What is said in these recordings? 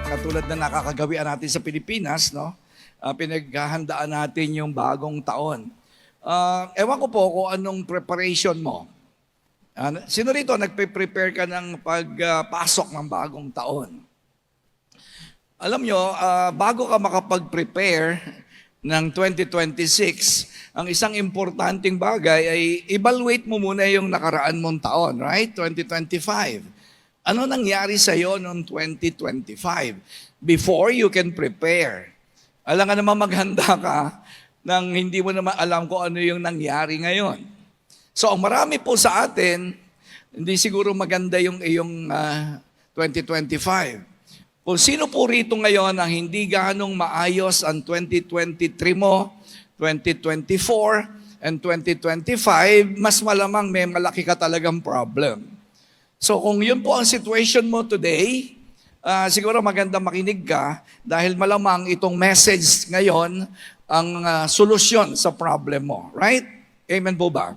Katulad na nakakagawian natin sa Pilipinas, no? Pinaghahandaan natin yung bagong taon. Ewan ko po kung anong preparation mo. Sino rito nagpe-prepare ka ng pagpasok ng bagong taon? Alam nyo, bago ka makapag-prepare ng 2026, ang isang importanteng bagay ay evaluate mo muna yung nakaraan mong taon, right? 2025. Ano nangyari sa iyo noong 2025 before you can prepare? Alam nga naman maghanda ka nang hindi mo naman alam kung ano yung nangyari ngayon. So ang marami po sa atin, hindi siguro maganda yung iyong 2025. Kung sino po rito ngayon ang hindi ganong maayos ang 2023 mo, 2024, and 2025, mas malamang may malaki ka talagang problem. So kung yun po ang situation mo today, siguro maganda makinig ka dahil malamang itong message ngayon ang solusyon sa problem mo. Right? Amen po ba?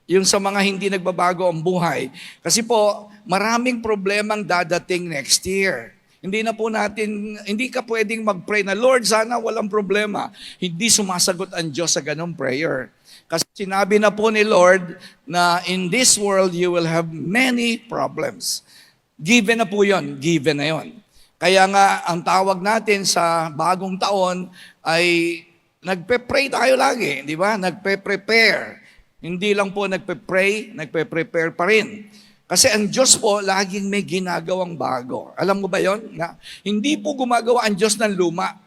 Yung sa mga hindi nagbabago ang buhay. Kasi po, maraming problemang dadating next year. Hindi ka pwedeng mag-pray na, Lord, sana walang problema. Hindi sumasagot ang Diyos sa ganong prayer. Kasi sinabi na po ni Lord na in this world you will have many problems. Given na po yun, given na yun. Kaya nga, ang tawag natin sa bagong taon ay nagpe-pray tayo lagi, di ba? Nagpe-prepare. Hindi lang po nagpe-pray, nagpe-prepare pa rin. Kasi ang Diyos po, laging may ginagawang bago. Alam mo ba yon? Na hindi po gumagawa ang Diyos ng luma.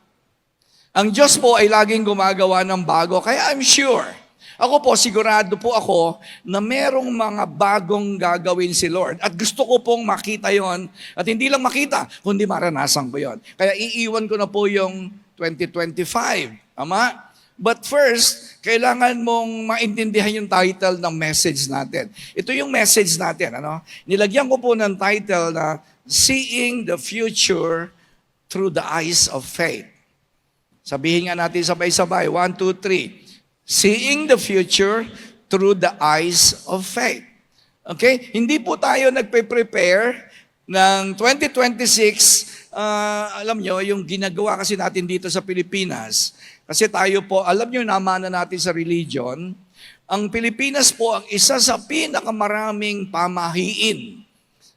Ang Diyos po ay laging gumagawa ng bago. Kaya I'm sure, ako po, sigurado po ako na merong mga bagong gagawin si Lord. At gusto ko pong makita yon. At hindi lang makita, kundi maranasan ko yon. Kaya iiwan ko na po yung 2025. Ama? But first, kailangan mong maintindihan yung title ng message natin. Ito yung message natin. Nilagyan ko po ng title na Seeing the Future Through the Eyes of Faith. Sabihin nga natin sabay-sabay. 1, 2, 3. Seeing the future through the eyes of faith. Okay? Hindi po tayo nagpe-prepare ng 2026. Alam nyo, yung ginagawa kasi natin dito sa Pilipinas, kasi tayo po, alam nyo, namana natin sa religion, ang Pilipinas po ang isa sa pinakamaraming pamahiin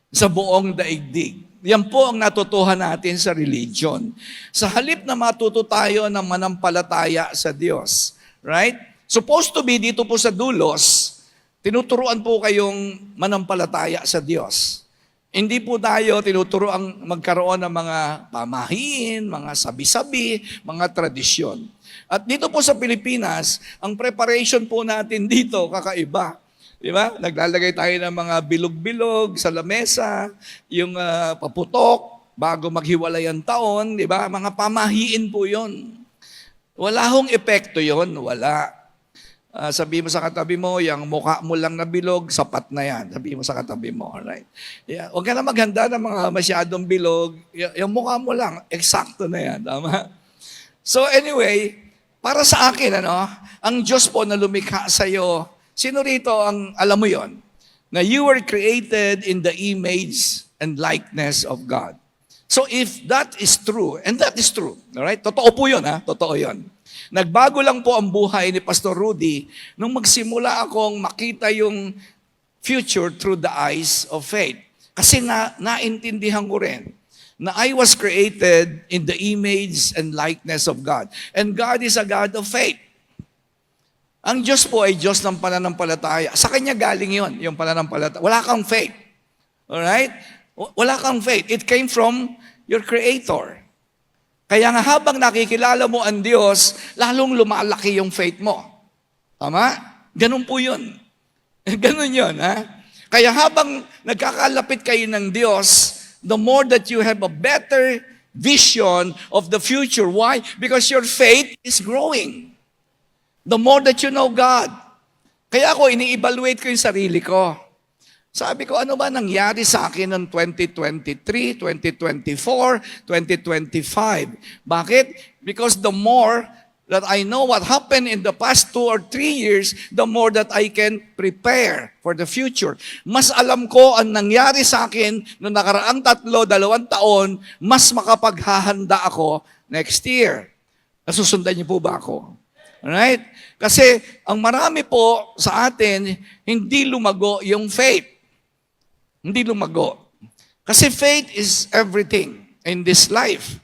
sa buong daigdig. Yan po ang natutuhan natin sa religion. Sa halip na matuto tayo ng manampalataya sa Diyos. Right? Supposed to be dito po sa dulos, tinuturuan po kayong manampalataya sa Diyos. Hindi po tayo tinuturuan magkaroon ng mga pamahiin, mga sabi-sabi, mga tradisyon. At dito po sa Pilipinas, ang preparation po natin dito kakaiba. Di ba? Naglalagay tayo ng mga bilog-bilog sa lamesa, yung paputok bago maghiwalay ang taon, di ba? Mga pamahiin po 'yon. Wala hong epekto 'yon, wala. Sabi mo sa katabi mo, yung mukha mo lang na bilog, sapat na yan. Sabi mo sa katabi mo, alright? Yeah. Huwag ka na maghanda ng mga masyadong bilog. Yung mukha mo lang, eksakto na yan. Tama? So anyway, para sa akin, ang Diyos po na lumikha sa iyo, sino rito ang alam mo yon? Na you were created in the image and likeness of God. So if that is true, and that is true, alright? Totoo po yun, Totoo yun. Nagbago lang po ang buhay ni Pastor Rudy nung magsimula akong makita yung future through the eyes of faith. Kasi naintindihan ko rin na I was created in the image and likeness of God. And God is a God of faith. Ang Diyos po ay Diyos ng pananampalataya. Sa Kanya galing yon, yung pananampalataya. Wala kang faith. Alright? Wala kang faith. It came from your Creator. Kaya nga habang nakikilala mo ang Diyos, lalong lumalaki yung faith mo. Tama? Ganun po yun. Ganun yun, Kaya habang nagkakalapit kayo ng Diyos, the more that you have a better vision of the future. Why? Because your faith is growing. The more that you know God. Kaya ako, ini-evaluate ko yung sarili ko. Sabi ko, ano ba nangyari sa akin noong 2023, 2024, 2025? Bakit? Because the more that I know what happened in the past 2 or 3 years, the more that I can prepare for the future. Mas alam ko ang nangyari sa akin noong nakaraang 3, 2 taon, mas makapaghahanda ako next year. Nasusundan niyo po ba ako? Alright? Kasi ang marami po sa atin, hindi lumago yung faith. Hindi lumago. Kasi faith is everything in this life.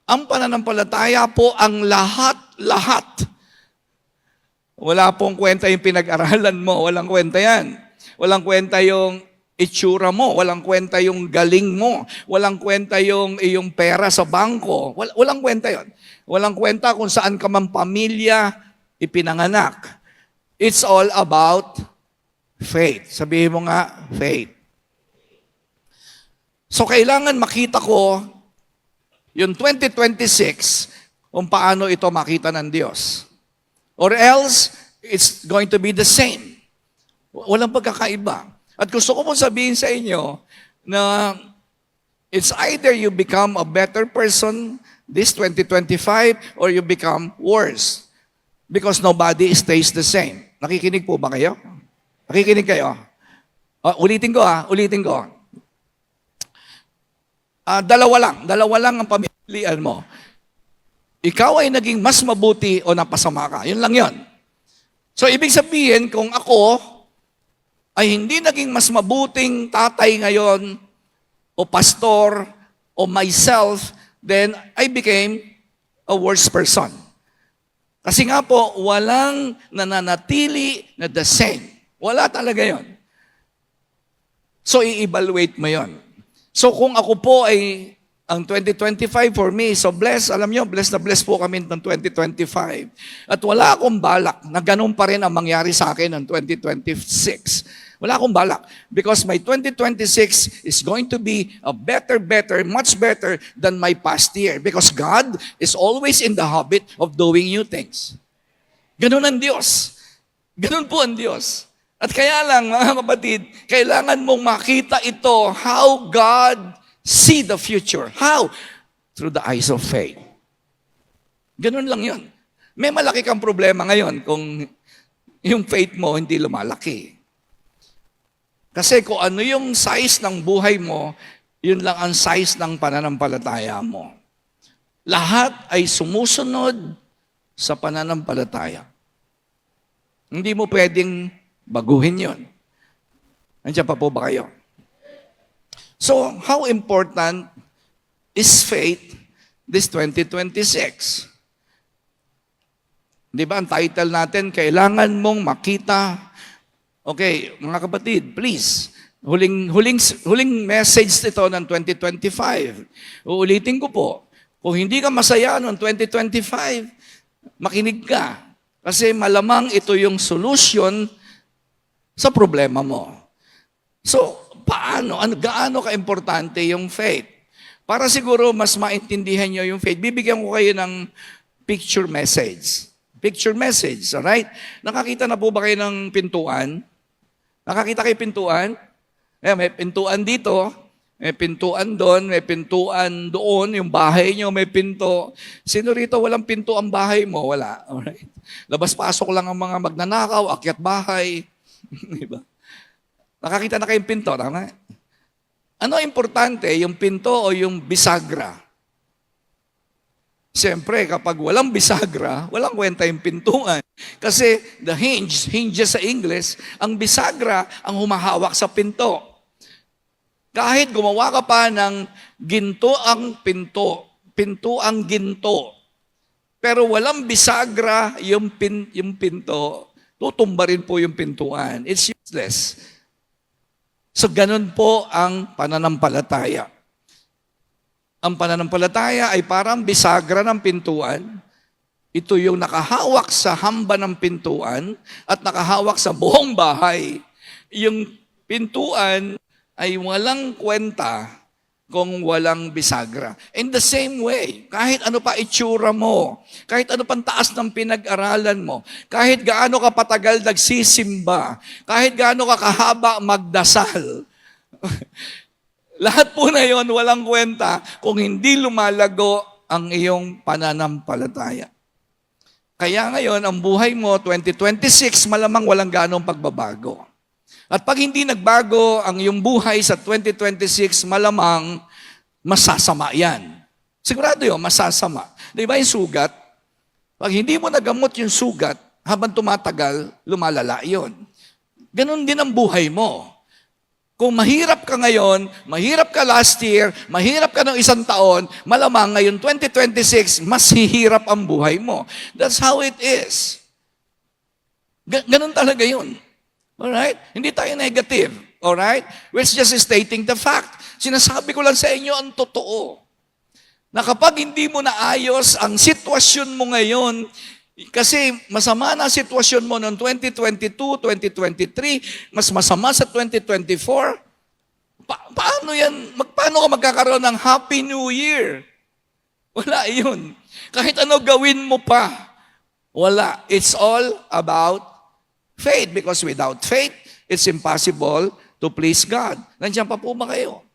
Ang pananampalataya po ang lahat-lahat. Wala pong kwenta yung pinag-aralan mo. Walang kwenta yan. Walang kwenta yung itsura mo. Walang kwenta yung galing mo. Walang kwenta yung iyong pera sa bangko. Walang kwenta yon. Walang kwenta kung saan ka mang pamilya ipinanganak. It's all about faith. Sabihin mo nga, faith. So kailangan makita ko yung 2026, kung paano ito makita ng Diyos. Or else, it's going to be the same. Walang pagkakaiba. At gusto ko pong sabihin sa inyo na it's either you become a better person this 2025 or you become worse. Because nobody stays the same. Nakikinig po ba kayo? Nakikinig kayo? Ulitin ko. Dalawa lang ang pamilian mo. Ikaw ay naging mas mabuti o napasama ka. Yun lang yun. So, ibig sabihin, kung ako ay hindi naging mas mabuting tatay ngayon, o pastor, o myself, then I became a worse person. Kasi nga po, walang nananatili na the same. Wala talaga yon. So, i-evaluate mo yon. So kung ako po ay, ang 2025 for me, so blessed, alam nyo, blessed na blessed po kami ng 2025. At wala akong balak na ganun pa rin ang mangyari sa akin ng 2026. Wala akong balak. Because my 2026 is going to be a better, much better than my past year. Because God is always in the habit of doing new things. Ganun ang Diyos. Ganun po ang Diyos. At kaya lang, mga kapatid, kailangan mong makita ito, how God see the future. How? Through the eyes of faith. Ganun lang yun. May malaki kang problema ngayon kung yung faith mo hindi lumalaki. Kasi kung ano yung size ng buhay mo, yun lang ang size ng pananampalataya mo. Lahat ay sumusunod sa pananampalataya. Hindi mo pwedeng baguhin yun. Nandiyan pa po ba kayo? So, how important is faith this 2026? Di ba, ang title natin, kailangan mong makita. Okay, mga kapatid, please, huling message ito ng 2025. Uulitin ko po, kung hindi ka masaya noong 2025, makinig ka. Kasi malamang ito yung solution sa problema mo. So, gaano ka-importante yung faith? Para siguro mas maintindihan nyo yung faith, bibigyan ko kayo ng picture message. Picture message, alright? Nakakita na po ba kayo ng pintuan? Nakakita kayo pintuan? May pintuan dito, may pintuan doon, may pintuan doon, yung bahay nyo may pinto. Sino rito walang pinto ang bahay mo? Wala, alright? Labas-pasok lang ang mga magnanakaw, akyat bahay. Diba? Nakakita na kayong pinto, tama? Ano importante, yung pinto o yung bisagra? Siyempre, kapag walang bisagra, walang kwenta yung pintuan. Kasi the hinges sa English, ang bisagra ang humahawak sa pinto. Kahit gumawa ka pa ng ginto ang pinto ang ginto, pero walang bisagra yung pinto, tutumba rin po yung pintuan. It's useless. So, ganun po ang pananampalataya. Ang pananampalataya ay parang bisagra ng pintuan. Ito yung nakahawak sa hamba ng pintuan at nakahawak sa buong bahay. Yung pintuan ay walang kwenta kung walang bisagra. In the same way, kahit ano pa itsura mo, kahit ano pang taas ng pinag-aralan mo, kahit gaano ka patagal nagsisimba, kahit gaano ka kahaba magdasal, lahat po na yon walang kwenta kung hindi lumalago ang iyong pananampalataya. Kaya ngayon, ang buhay mo, 2026, malamang walang ganong pagbabago. At pag hindi nagbago ang iyong buhay sa 2026, malamang masasama yan. Sigurado yun, masasama. Di ba yung sugat? Pag hindi mo nagamot yung sugat, habang tumatagal, lumalala yun. Ganon din ang buhay mo. Kung mahirap ka ngayon, mahirap ka last year, mahirap ka ng isang taon, malamang ngayon 2026, mas hihirap ang buhay mo. That's how it is. Ganun talaga yun. Alright? Hindi tayo negative. Alright? We're just stating the fact. Sinasabi ko lang sa inyo ang totoo. Na kapag hindi mo naayos ang sitwasyon mo ngayon, kasi masama na ang sitwasyon mo noong 2022, 2023, mas masama sa 2024. Paano yan? Paano ka magkakaroon ng Happy New Year? Wala yun. Kahit ano gawin mo pa, wala. It's all about faith. Because without faith, it's impossible to please God. Nandiyan pa po ba kayo?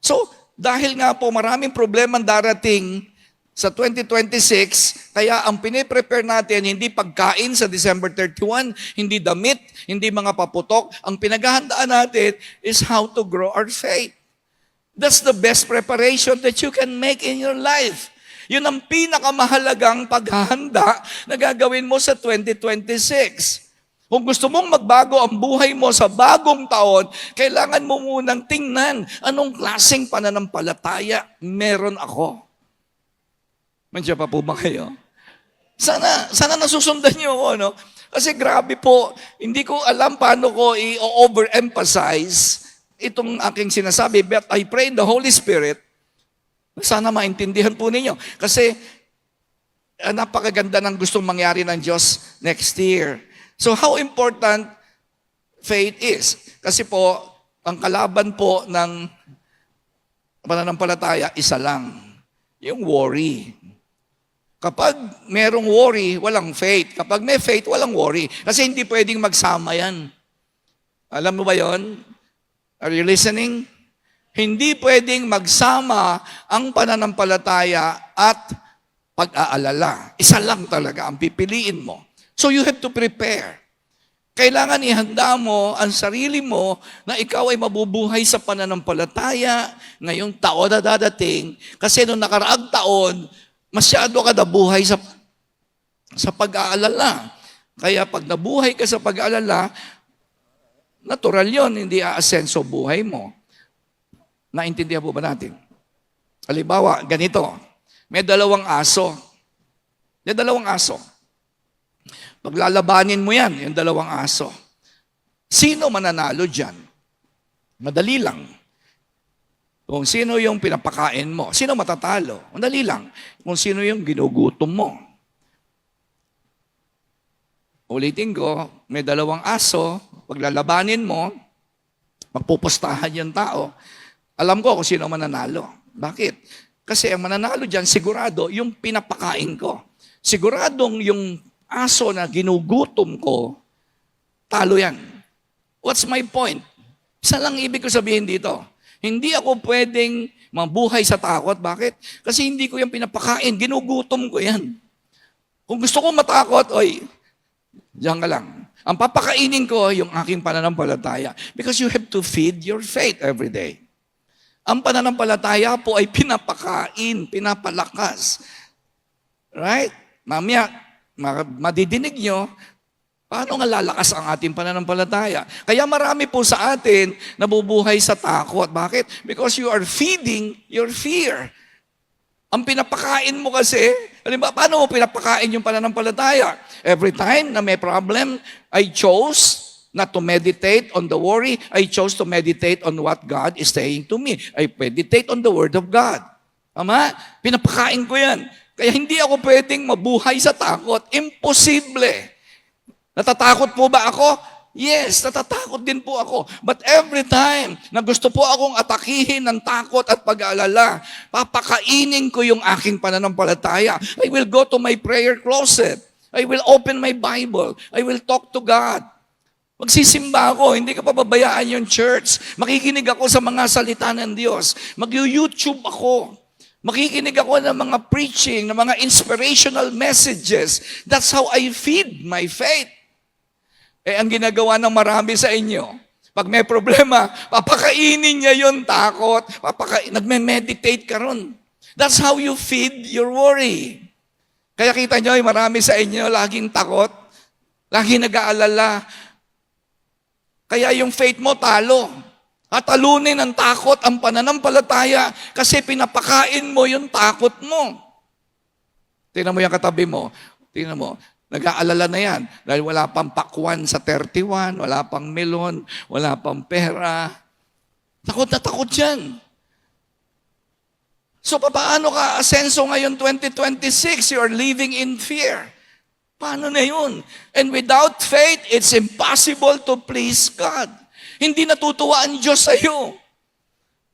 So, dahil nga po maraming problema darating sa 2026, kaya ang piniprepare natin, hindi pagkain sa December 31, hindi damit, hindi mga paputok. Ang pinaghahandaan natin is how to grow our faith. That's the best preparation that you can make in your life. Yun ang pinakamahalagang paghahanda na gagawin mo sa 2026. Kung gusto mong magbago ang buhay mo sa bagong taon, kailangan mo munang tingnan anong klaseng pananampalataya meron ako. Nandiyan pa po ba kayo? Sana nasusundan niyo ako, no? Kasi grabe po, hindi ko alam paano ko i-overemphasize itong aking sinasabi, but I pray in the Holy Spirit, sana maintindihan po ninyo. Kasi napakaganda ng gustong mangyari ng Diyos next year. So how important faith is? Kasi po, ang kalaban po ng pananampalataya, isa lang, yung worry. Kapag merong worry, walang faith. Kapag may faith, walang worry. Kasi hindi pwedeng magsama yan. Alam mo ba yon? Are you listening? Hindi pwedeng magsama ang pananampalataya at pag-aalala. Isa lang talaga ang pipiliin mo. So you have to prepare. Kailangan ihanda mo ang sarili mo na ikaw ay mabubuhay sa pananampalataya ngayong taon na dadating. Kasi noong nakaraang taon, masyado ka nabuhay sa pag-aalala. Kaya pag nabuhay ka sa pag-aalala, natural yon, hindi aasenso buhay mo. Naintindihan po ba natin? Halimbawa, ganito. May dalawang aso. Paglalabanin mo yan, yung dalawang aso. Sino mananalo dyan? Madali lang. Kung sino yung pinapakain mo, sino matatalo? Madali lang. Kung sino yung ginugutom mo. Ulitin ko, may dalawang aso, paglalabanin mo, magpupustahan yung tao, alam ko kung sino mananalo. Bakit? Kasi ang mananalo dyan, sigurado, yung pinapakain ko. Siguradong yung aso na ginugutom ko, talo yan. What's my point? Isa lang ibig ko sabihin dito. Hindi ako pwedeng mabuhay sa takot. Bakit? Kasi hindi ko yung pinapakain. Ginugutom ko yan. Kung gusto ko matakot, diyan ka lang. Ang papakainin ko, yung aking pananampalataya. Because you have to feed your faith every day. Ang pananampalataya po ay pinapakain, pinapalakas. Right? Mamaya, madidinig nyo, paano nga lalakas ang ating pananampalataya? Kaya marami po sa atin nabubuhay sa takot. Bakit? Because you are feeding your fear. Ang pinapakain mo kasi, halimbawa, paano mo pinapakain yung pananampalataya? Every time na may problem, I chose not to meditate on the worry. I chose to meditate on what God is saying to me. I meditate on the Word of God. Tama? Pinapakain ko yan. Kaya hindi ako pwedeng mabuhay sa takot. Imposible. Natatakot po ba ako? Yes, natatakot din po ako. But every time na gusto po akong atakihin ng takot at pag-aalala, papakainin ko yung aking pananampalataya. I will go to my prayer closet. I will open my Bible. I will talk to God. Magsisimba ako, hindi ka pababayaan yung church. Makikinig ako sa mga salita ng Diyos. Mag-YouTube ako. Makikinig ako ng mga preaching, ng mga inspirational messages. That's how I feed my faith. Ang ginagawa ng marami sa inyo, pag may problema, papakainin niya yung takot. Nagme-meditate ka ron. That's how you feed your worry. Kaya kita nyo, marami sa inyo, laging takot, laging nag-aalala. Kaya yung faith mo talo. At talunin ang takot, ang pananampalataya, kasi pinapakain mo yung takot mo. Tingnan mo yung katabi mo. Tingnan mo, nag-aalala na yan. Dahil wala pang pakwan sa 31, wala pang melon, wala pang pera. Takot na takot yan. So, paano ka asenso ngayon 2026? You are living in fear. Paano na yun? And without faith, it's impossible to please God. Hindi natutuwa ang Diyos sa iyo.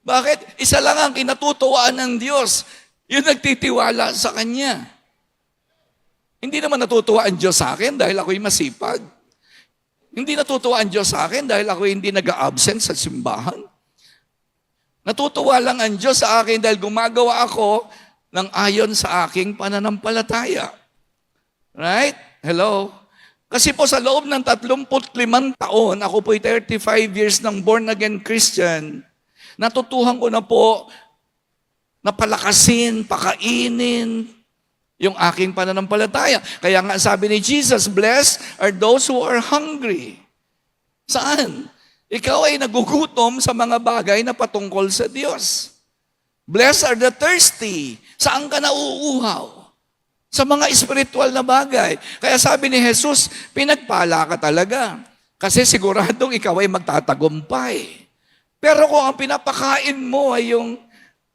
Bakit? Isa lang ang kinatutuwaan ng Diyos. Yung nagtitiwala sa Kanya. Hindi naman natutuwa ang Diyos sa akin dahil ako'y masipag. Hindi natutuwa ang Diyos sa akin dahil ako'y hindi nag-a-absent sa simbahan. Natutuwa lang ang Diyos sa akin dahil gumagawa ako ng ayon sa aking pananampalataya. Right? Hello? Kasi po sa loob ng 35 taon, ako po'y 35 years ng born-again Christian, natutuhan ko na po na palakasin, pakainin yung aking pananampalataya. Kaya nga sabi ni Jesus, blessed are those who are hungry. Saan? Ikaw ay nagugutom sa mga bagay na patungkol sa Diyos. Blessed are the thirsty. Saan ka nauuhaw? Sa mga espiritual na bagay. Kaya sabi ni Jesus, pinagpala ka talaga. Kasi siguradong ikaw ay magtatagumpay. Pero kung ang pinapakain mo ay yung,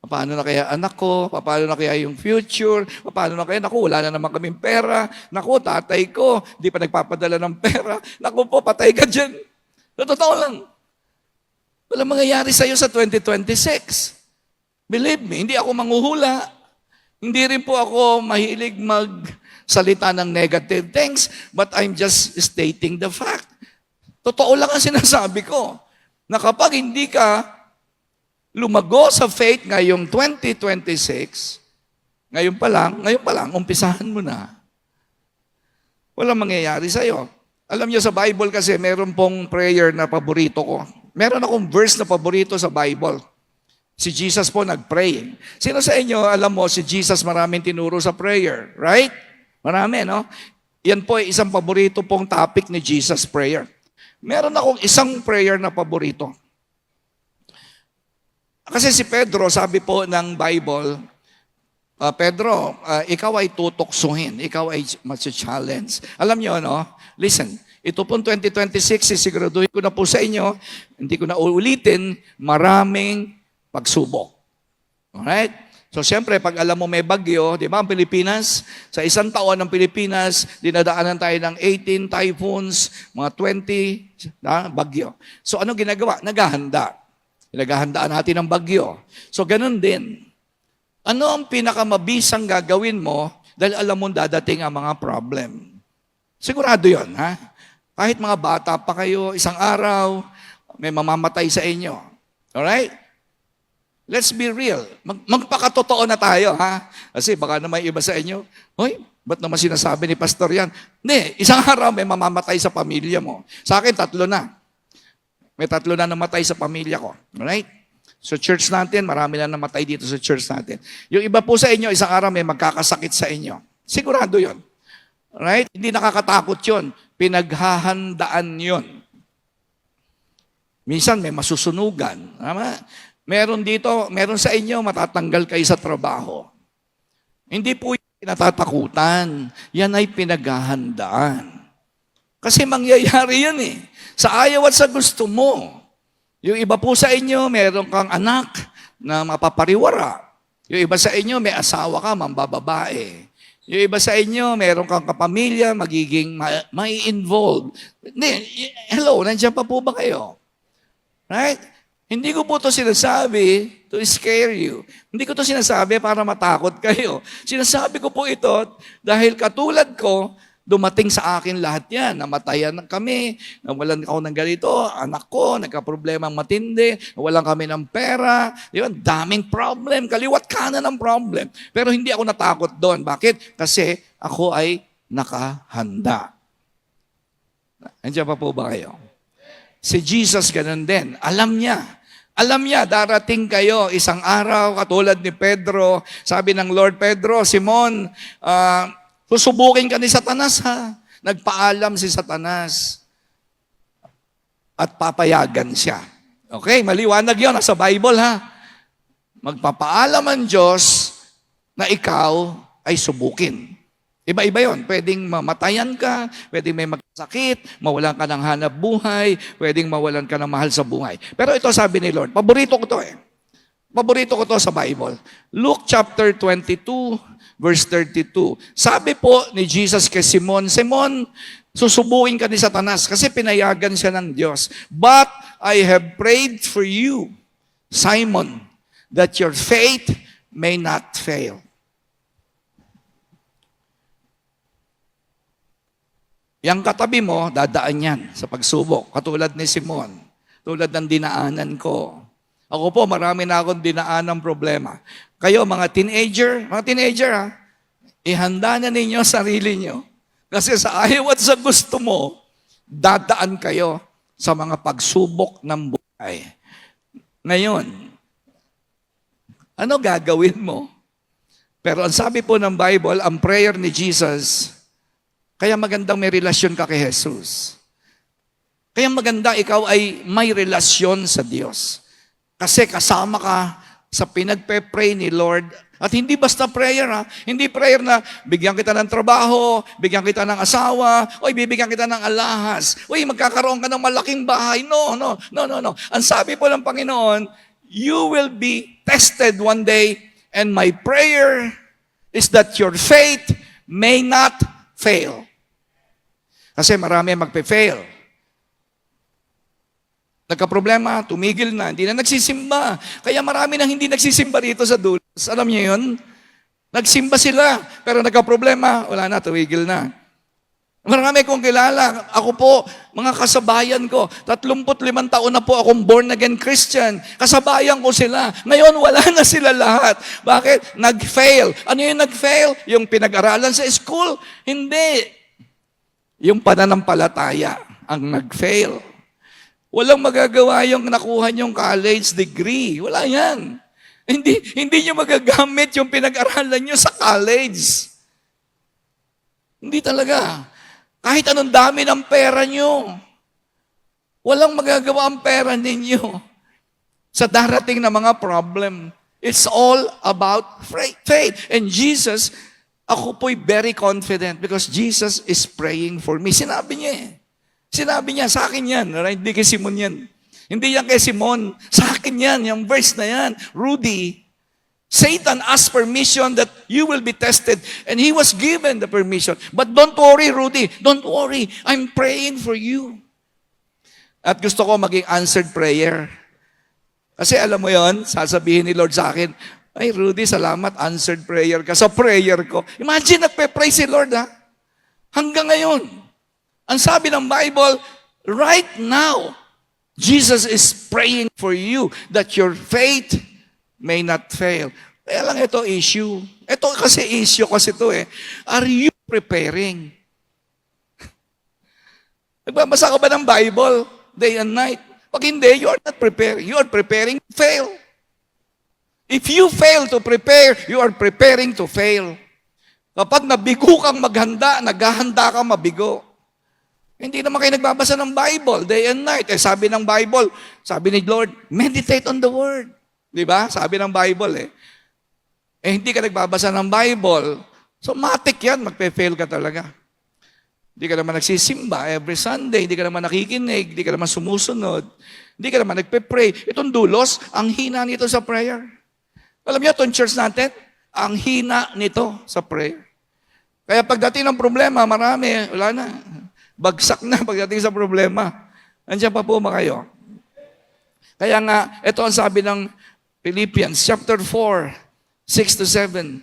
paano na kaya anak ko? Paano na kaya yung future? Paano na kaya, naku, wala na naman kaming pera. Naku, tatay ko, di pa nagpapadala ng pera. Naku po, patay ka dyan. Totoo lang. Walang mangyayari sa'yo sa 2026. Believe me, hindi ako manghuhula. Hindi rin po ako mahilig magsalita ng negative things, but I'm just stating the fact. Totoo lang ang sinasabi ko, na kapag hindi ka lumago sa faith ngayong 2026, ngayon pa lang, umpisahan mo na. Walang mangyayari sa'yo. Alam niyo sa Bible kasi, meron pong prayer na paborito ko. Meron akong verse na paborito sa Bible. Si Jesus po nag-pray. Sino sa inyo, alam mo, si Jesus maraming tinuro sa prayer, right? Marami, no? Yan po ay isang paborito pong topic ni Jesus prayer. Meron akong isang prayer na paborito. Kasi si Pedro, sabi po ng Bible, Pedro, ikaw ay tutoksuhin, ikaw ay mas-challenge. Alam niyo, no? Listen, ito pong 2026, sisiguraduhin ko na po sa inyo, hindi ko na uulitin, maraming pagsubok. Alright? So, siyempre, pag alam mo may bagyo, di ba, ang Pilipinas, sa isang taon ng Pilipinas, dinadaanan tayo ng 18 typhoons, mga 20 bagyo. So, ano ginagawa? Naghahanda. Pinaghahandaan natin ng bagyo. So, ganun din. Ano ang pinakamabisang gagawin mo dahil alam mo dadating ang mga problem? Sigurado yon, ha? Kahit mga bata pa kayo, isang araw, may mamamatay sa inyo. Alright? Let's be real. Magpakatotoo na tayo, ha? Kasi baka naman iba sa inyo, hoy, ba't naman sinasabi ni pastor yan? Hindi, isang araw may mamamatay sa pamilya mo. Sa akin, 3 na. May 3 na namatay sa pamilya ko. Alright? So church natin, marami na namatay dito sa church natin. Yung iba po sa inyo, isang araw may magkakasakit sa inyo. Sigurado yon. Alright? Hindi nakakatakot yon. Pinaghahandaan yon. Minsan may masusunugan. Tama? Meron sa inyo, matatanggal kayo sa trabaho. Hindi po yung natatakutan. Yan ay pinaghahandaan. Kasi mangyayari yan eh. Sa ayaw at sa gusto mo. Yung iba po sa inyo, meron kang anak na mapapariwara. Yung iba sa inyo, may asawa ka, mambababae. Yung iba sa inyo, meron kang kapamilya, magiging may involved. Hello, nandiyan pa po ba kayo? Right? Hindi ko po ito sinasabi to scare you. Hindi ko ito sinasabi para matakot kayo. Sinasabi ko po ito dahil katulad ko, Dumating sa akin lahat yan. Namatayan na kami, nawalan ako ng ganito, anak ko, nagka-problema matindi, nawalan kami ng pera, di ba? Daming problem, kaliwat kanan ng problem. Pero hindi ako natakot doon. Bakit? Kasi ako ay nakahanda. Andiyan pa po ba kayo? Si Jesus ganun din. Alam niya, darating kayo isang araw, katulad ni Pedro. Sabi ng Lord, Pedro, Simon, susubukin ka ni Satanas ha. Nagpaalam si Satanas. At papayagan siya. Okay, maliwanag yun. Nasa Bible ha. Magpapaalam ang Diyos na ikaw ay subukin. Iba-iba yun. Pwedeng mamatayan ka, pwedeng may magkasakit, mawalan ka ng hanap buhay, pwedeng mawalan ka ng mahal sa buhay. Pero ito sabi ni Lord, paborito ko to eh. Paborito ko to sa Bible. Luke chapter 22, verse 32. Sabi po ni Jesus kay Simon, Simon, susubuin ka ni Satanas kasi pinayagan siya ng Diyos. But I have prayed for you, Simon, that your faith may not fail. Yang katabi mo, dadaan yan sa pagsubok. Katulad ni Simon. Tulad ng dinaanan ko. Ako po, marami na akong dinaanang problema. Kayo, mga teenager ha, ihanda na ninyo sarili nyo. Kasi sa ayaw at sa gusto mo, dadaan kayo sa mga pagsubok ng buhay. Ngayon, ano gagawin mo? Pero ang sabi po ng Bible, ang prayer ni Jesus, kaya magandang may relasyon ka kay Jesus. Kaya maganda ikaw ay may relasyon sa Diyos. Kasi kasama ka sa pinagpe-pray ni Lord. At hindi basta prayer ha. Hindi prayer na bigyan kita ng trabaho, bigyan kita ng asawa, o bibigyan kita ng alahas, o magkakaroon ka ng malaking bahay. No. Ang sabi po ng Panginoon, you will be tested one day, and my prayer is that your faith may not fail. Kasi marami magpe-fail. Nagka-problema, tumigil na, hindi na nagsisimba. Kaya marami nang hindi nagsisimba dito sa dulos. Alam niyo yun? Nagsimba sila, pero nagka-problema, wala na, tumigil na. Marami kong kilala. Ako po, mga kasabayan ko, 35 taon na po akong born-again Christian. Kasabayan ko sila. Ngayon, wala na sila lahat. Bakit? Nag-fail. Ano yung nag-fail? Yung pinag-aralan sa school? Hindi. Yung pananampalataya ang nag-fail. Walang magagawa yung nakuha niyong college degree. Wala yan. Hindi niyo magagamit yung pinag-aralan niyo sa college. Hindi talaga. Kahit anong dami ng pera niyo, walang magagawa ang pera ninyo sa darating na mga problem. It's all about faith. And Jesus, ako po'y very confident because Jesus is praying for me. Sinabi niya, sa akin yan. Right? Hindi kay Simon yan. Hindi yan kay Simon. Sa akin yan, yung verse na yan. Rudy, Satan asked permission that you will be tested and he was given the permission. But don't worry, Rudy. Don't worry. I'm praying for you. At gusto ko maging answered prayer. Kasi alam mo yon, sasabihin ni Lord sa akin, ay, Rudy, salamat, answered prayer ka sa prayer ko. Imagine, nagpe-pray si Lord, ha? Hanggang ngayon. Ang sabi ng Bible, right now, Jesus is praying for you that your faith may not fail. Kaya lang ito issue. Ito kasi issue kasi ito eh. Are you preparing? Nagbabasa ka ba ng Bible day and night? Pag hindi, you are not preparing. You are preparing to fail. If you fail to prepare, you are preparing to fail. Kapag nabigo kang maghanda, naghahanda kang mabigo. Hindi naman kayo nagbabasa ng Bible day and night. Sabi ng Bible, sabi ni Lord, meditate on the Word. Di ba? Sabi ng Bible hindi ka nagbabasa ng Bible, so matik yan, magpe-fail ka talaga. Hindi ka naman nagsisimba every Sunday, hindi ka naman nakikinig, hindi ka naman sumusunod, hindi ka naman nagpe-pray. Itong dulos, ang hina nito sa prayer. Alam niyo, itong church natin, ang hina nito sa prayer. Kaya pagdating ng problema, marami, wala na. Bagsak na pagdating sa problema. Andiyan pa po mga kayo. Kaya nga, ito ang sabi ng Philippians chapter 4, 6-7.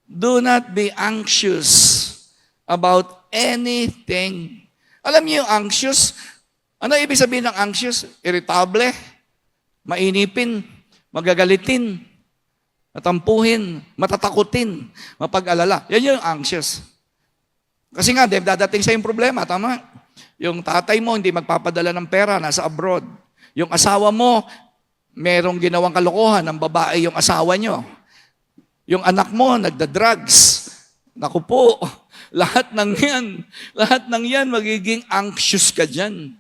Do not be anxious about anything. Alam niyo yung anxious? Ano ibig sabihin ng anxious? Irritable, mainipin, magagalitin, matampuhin, matatakutin, mapag-alala. Yan yung anxious. Kasi nga, dadating sa yung problema, tama? Yung tatay mo hindi magpapadala ng pera, nasa abroad. Yung asawa mo, merong ginawang kalokohan ng babae yung asawa nyo. Yung anak mo, nagda-drugs. Naku po, lahat ng yan, magiging anxious ka dyan.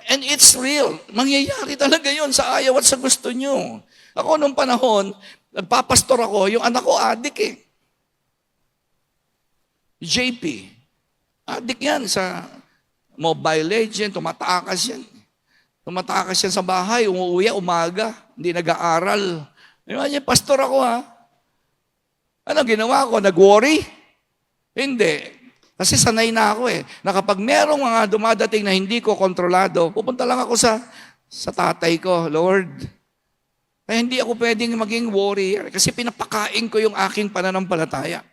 And it's real. Mangyayari talaga yon sa ayaw at sa gusto nyo. Ako nung panahon, nagpapastor ako, yung anak ko adik eh. JP. Adik yan sa Mobile Legend, tumatakas yan. Tumatakas yan sa bahay, umuwi umaga, hindi nag-aaral. Yung pastor ako ha. Ano ginawa ko? Nag-worry? Hindi. Kasi sanay na ako eh. Na kapag merong mga dumadating na hindi ko kontrolado, pupunta lang ako sa tatay ko, Lord. Ay hindi ako pwedeng maging warrior kasi pinapakain ko yung aking pananampalataya.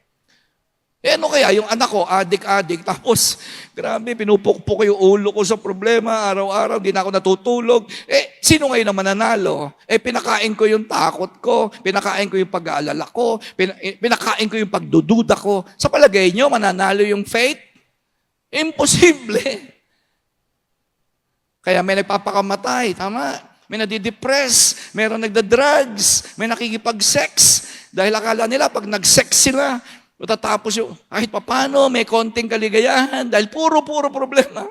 Eh ano kaya, yung anak ko, adik-adik, tapos, grabe, pinupukpok ko yung ulo ko sa problema, araw-araw, di na ako natutulog. Eh, sino ngayon ang mananalo? Eh, pinakain ko yung takot ko, pinakain ko yung pag-aalala ko, pinakain ko yung pagdududa ko. Sa palagay nyo, mananalo yung faith? Imposible. Kaya may nagpapakamatay, tama? May nadidepress, mayroong nagda-drugs, may nakikipag-sex. Dahil akala nila, pag nag-sex sila, matatapos yung, kahit papano, may konting kaligayahan dahil puro problema.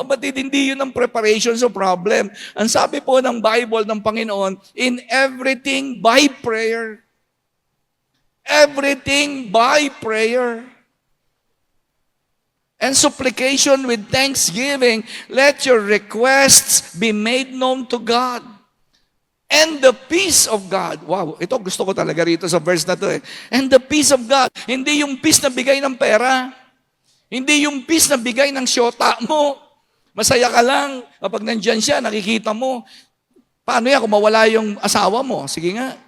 Batid hindi yun ang preparation sa problem. Ang sabi po ng Bible ng Panginoon, in everything by prayer. Everything by prayer. And supplication with thanksgiving, let your requests be made known to God. And the peace of God. Wow, ito gusto ko talaga rito sa verse na to eh. And the peace of God. Hindi yung peace na bigay ng pera. Hindi yung peace na bigay ng syota mo. Masaya ka lang kapag nandyan siya, nakikita mo. Paano yan kung mawala yung asawa mo? Sige nga.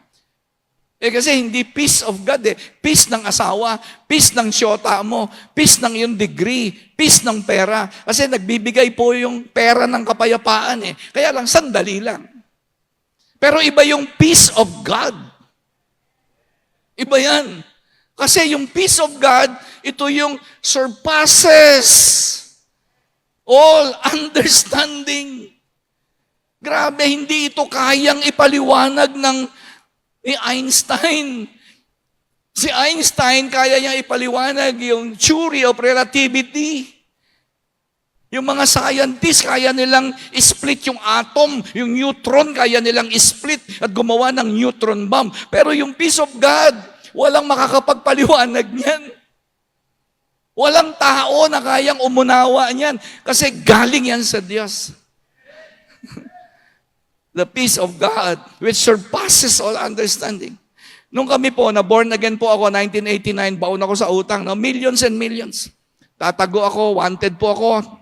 Eh kasi hindi peace of God eh. Peace ng asawa, peace ng syota mo, peace ng iyong degree, peace ng pera. Kasi nagbibigay po yung pera ng kapayapaan eh. Kaya lang, sandali lang. Pero iba yung peace of God. Iba yan. Kasi yung peace of God, ito yung surpasses all understanding. Grabe, hindi ito kayang ipaliwanag ni Einstein. Si Einstein, kaya niya ipaliwanag yung theory of relativity. Yung mga scientists, kaya nilang split yung atom, yung neutron, kaya nilang split at gumawa ng neutron bomb. Pero yung peace of God, walang makakapagpaliwanag niyan. Walang tao na kayang umunawa niyan kasi galing yan sa Diyos. The peace of God, which surpasses all understanding. Nung kami po, na born again po ako, 1989, baon ako sa utang, no? Millions and millions. Tatago ako, wanted po ako.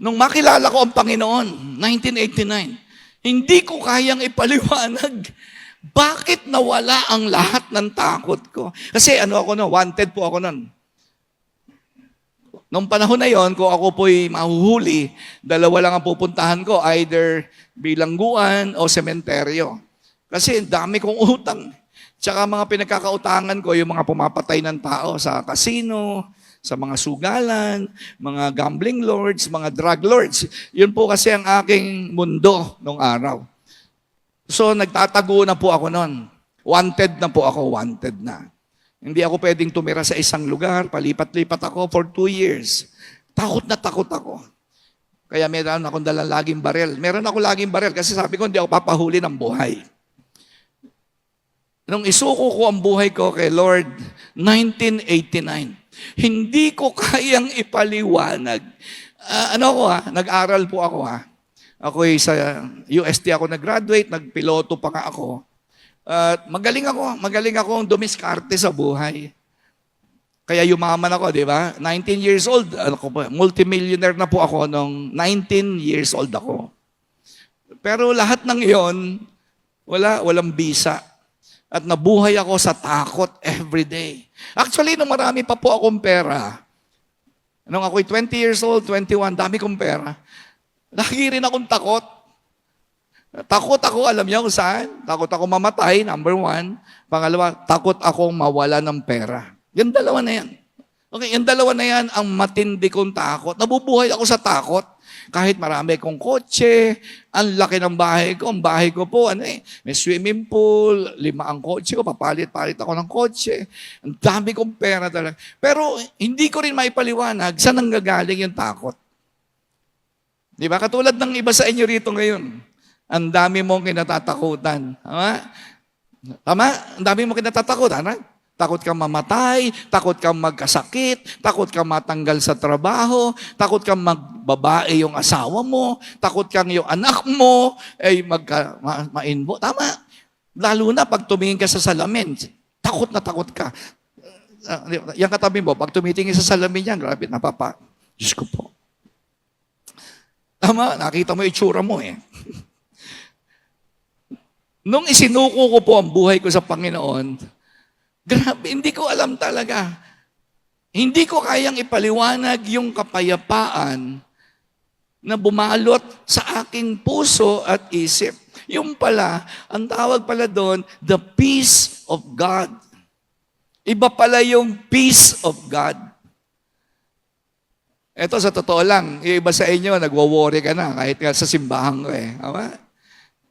Nung makilala ko ang Panginoon, 1989, hindi ko kayang ipaliwanag bakit nawala ang lahat ng takot ko. Kasi wanted po ako noon. Nung panahon na yon, kung ako po'y mahuhuli, dalawa lang ang pupuntahan ko, either bilangguan o sementeryo. Kasi dami kong utang. Tsaka mga pinagkakautangan ko, yung mga pumapatay ng tao sa casino, sa mga sugalan, mga gambling lords, mga drug lords. Yun po kasi ang aking mundo nung araw. So nagtatago na po ako noon. Wanted na po ako, wanted na. Hindi ako pwedeng tumira sa isang lugar, palipat-lipat ako for 2 years. Takot na takot ako. Kaya meron akong dalang laging barel. Meron ako laging barel kasi sabi ko hindi ako papahuli ng buhay. Nung isuko ko ang buhay ko kay Lord, 1989, hindi ko kayang ipaliwanag. Nag-aral po ako ha. Ako'y sa UST ako nag-graduate, nagpiloto pa nga ako. Magaling akong dumiskarte sa buhay. Kaya yumaman ako, di ba? 19 years old, multimillionaire na po ako nung 19 years old ako. Pero lahat ng iyon, walang bisa. At nabuhay ako sa takot every day. Actually, nung marami pa po akong pera, Nung ako'y 20 years old, 21, dami kong pera. Lagi rin akong takot. Takot ako, alam niyo kung saan? Takot ako mamatay, number one. Pangalawa, takot akong mawala ng pera. Yung dalawa na yan. Okay, yung dalawa na yan ang matindi kong takot. Nabubuhay ako sa takot. Kahit marami kong kotse, ang laki ng bahay ko. Ang bahay ko po, may swimming pool, 5 ang kotse ko, papalit-palit ako ng kotse. Ang dami kong pera talaga. Pero hindi ko rin maipaliwanag saan nanggagaling yung takot. Di ba? Katulad ng iba sa inyo rito ngayon. Ang dami mong kinatatakutan. Tama? Tama? Ang dami mong kinatatakutan. Ha? Takot kang mamatay, takot kang magkasakit, takot kang matanggal sa trabaho, takot kang magbabae yung asawa mo, takot kang yung anak mo ay ma-inbo. Tama? Lalo na pag tumingin ka sa salamin, takot na takot ka. Yung katabi mo, pag tumitingin sa salamin yan, grabe, Diyos ko po. Tama? Nakita mo yung itsura mo eh. Nung isinuko ko po ang buhay ko sa Panginoon, grabe, hindi ko alam talaga. Hindi ko kayang ipaliwanag yung kapayapaan na bumalot sa aking puso at isip. Yung pala, ang tawag pala doon, the peace of God. Iba pala yung peace of God. Ito sa totoo lang, yung iba sa inyo, nagwo-worry ka na kahit nga sa simbahan ko eh. Tama?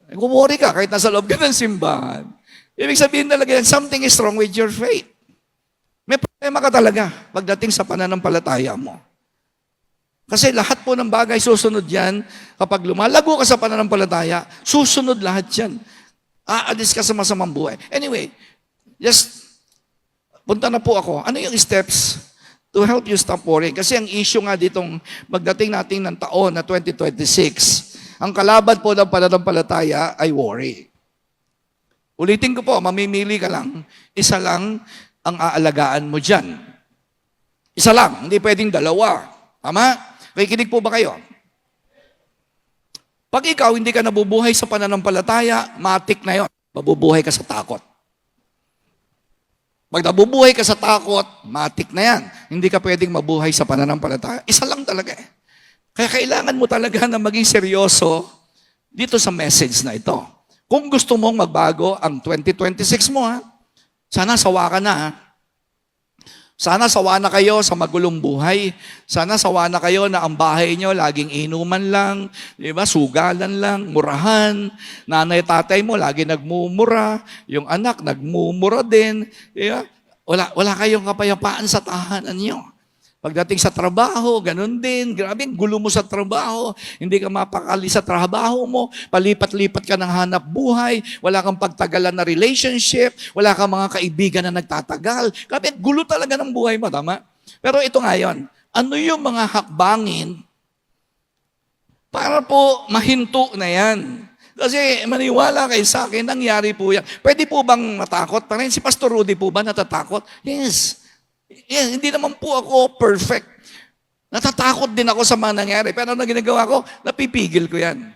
Nag-worry ka kahit nasa loob ka ng simbahan. Ibig sabihin talaga yan, something is wrong with your faith. May problema ka talaga pagdating sa pananampalataya mo. Kasi lahat po ng bagay susunod yan. Kapag lumalago ka sa pananampalataya, susunod lahat yan. Aalis ka sa masamang buhay. Anyway, just punta na po ako. Ano yung steps to help you stop worrying? Kasi ang issue nga ditong magdating natin ng taon na 2026, ang kalaban po ng pananampalataya ay worry. Ulitin ko po, mamimili ka lang. Isa lang ang aalagaan mo dyan. Isa lang, hindi pwedeng dalawa. Tama? Kikinig po ba kayo? Pag ikaw hindi ka nabubuhay sa pananampalataya, matik na yon. Mabubuhay ka sa takot. Pag nabubuhay ka sa takot, matik na yan. Hindi ka pwedeng mabuhay sa pananampalataya. Isa lang talaga eh. Kaya kailangan mo talaga na maging seryoso dito sa message na ito. Kung gusto mong magbago ang 2026 mo, sana sawa ka na. Sana sawa na kayo sa magulong buhay. Sana sawa na kayo na ang bahay nyo laging inuman lang, di ba? Sugalan lang, murahan. Nanay, tatay mo lagi nagmumura. Yung anak nagmumura din. Di ba? Wala kayong kapayapaan sa tahanan nyo. Pagdating sa trabaho, ganun din. Grabe, gulo mo sa trabaho. Hindi ka mapakali sa trabaho mo. Palipat-lipat ka ng hanap buhay. Wala kang pagtagalan na relationship. Wala kang mga kaibigan na nagtatagal. Grabe, gulo talaga ng buhay mo, tama? Pero ito ngayon, ano yung mga hakbangin para po mahinto na yan? Kasi maniwala kayo sa akin, nangyari po yan. Pwede po bang matakot? Parang si Pastor Rudy po ba natatakot? Yes. Yes, hindi naman po ako perfect. Natatakot din ako sa mga nangyari. Pero ano ginagawa ko? Napipigil ko yan.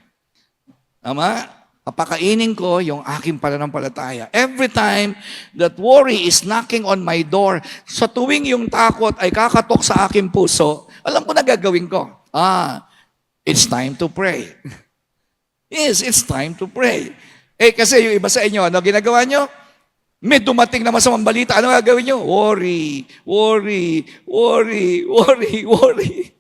Tama? Papakainin ko yung aking pananampalataya. Every time that worry is knocking on my door, sa tuwing yung takot ay kakatok sa aking puso, alam ko na gagawin ko. It's time to pray. Yes, it's time to pray. Kasi yung iba sa inyo, ano ginagawa nyo? May dumating na masamang balita, ano gagawin nyo? Worry, worry, worry, worry, worry.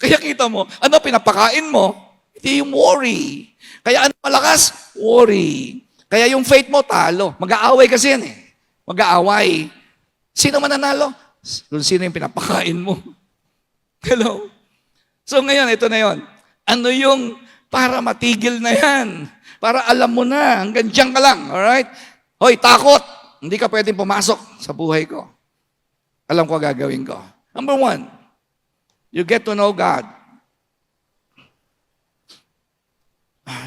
Kaya kita mo, ano pinapakain mo? Hindi yung worry. Kaya ano malakas? Worry. Kaya yung faith mo, talo. Mag-aaway kasi yan eh. Mag-aaway. Sino mananalo? Kung sino yung pinapakain mo. Hello? So ngayon, ito na yon. Ano yung para matigil na yan? Para alam mo na, hanggang dyan ka lang. Alright? Hoy, takot! Hindi ka pwedeng pumasok sa buhay ko. Alam ko gagawin ko. Number 1, you get to know God.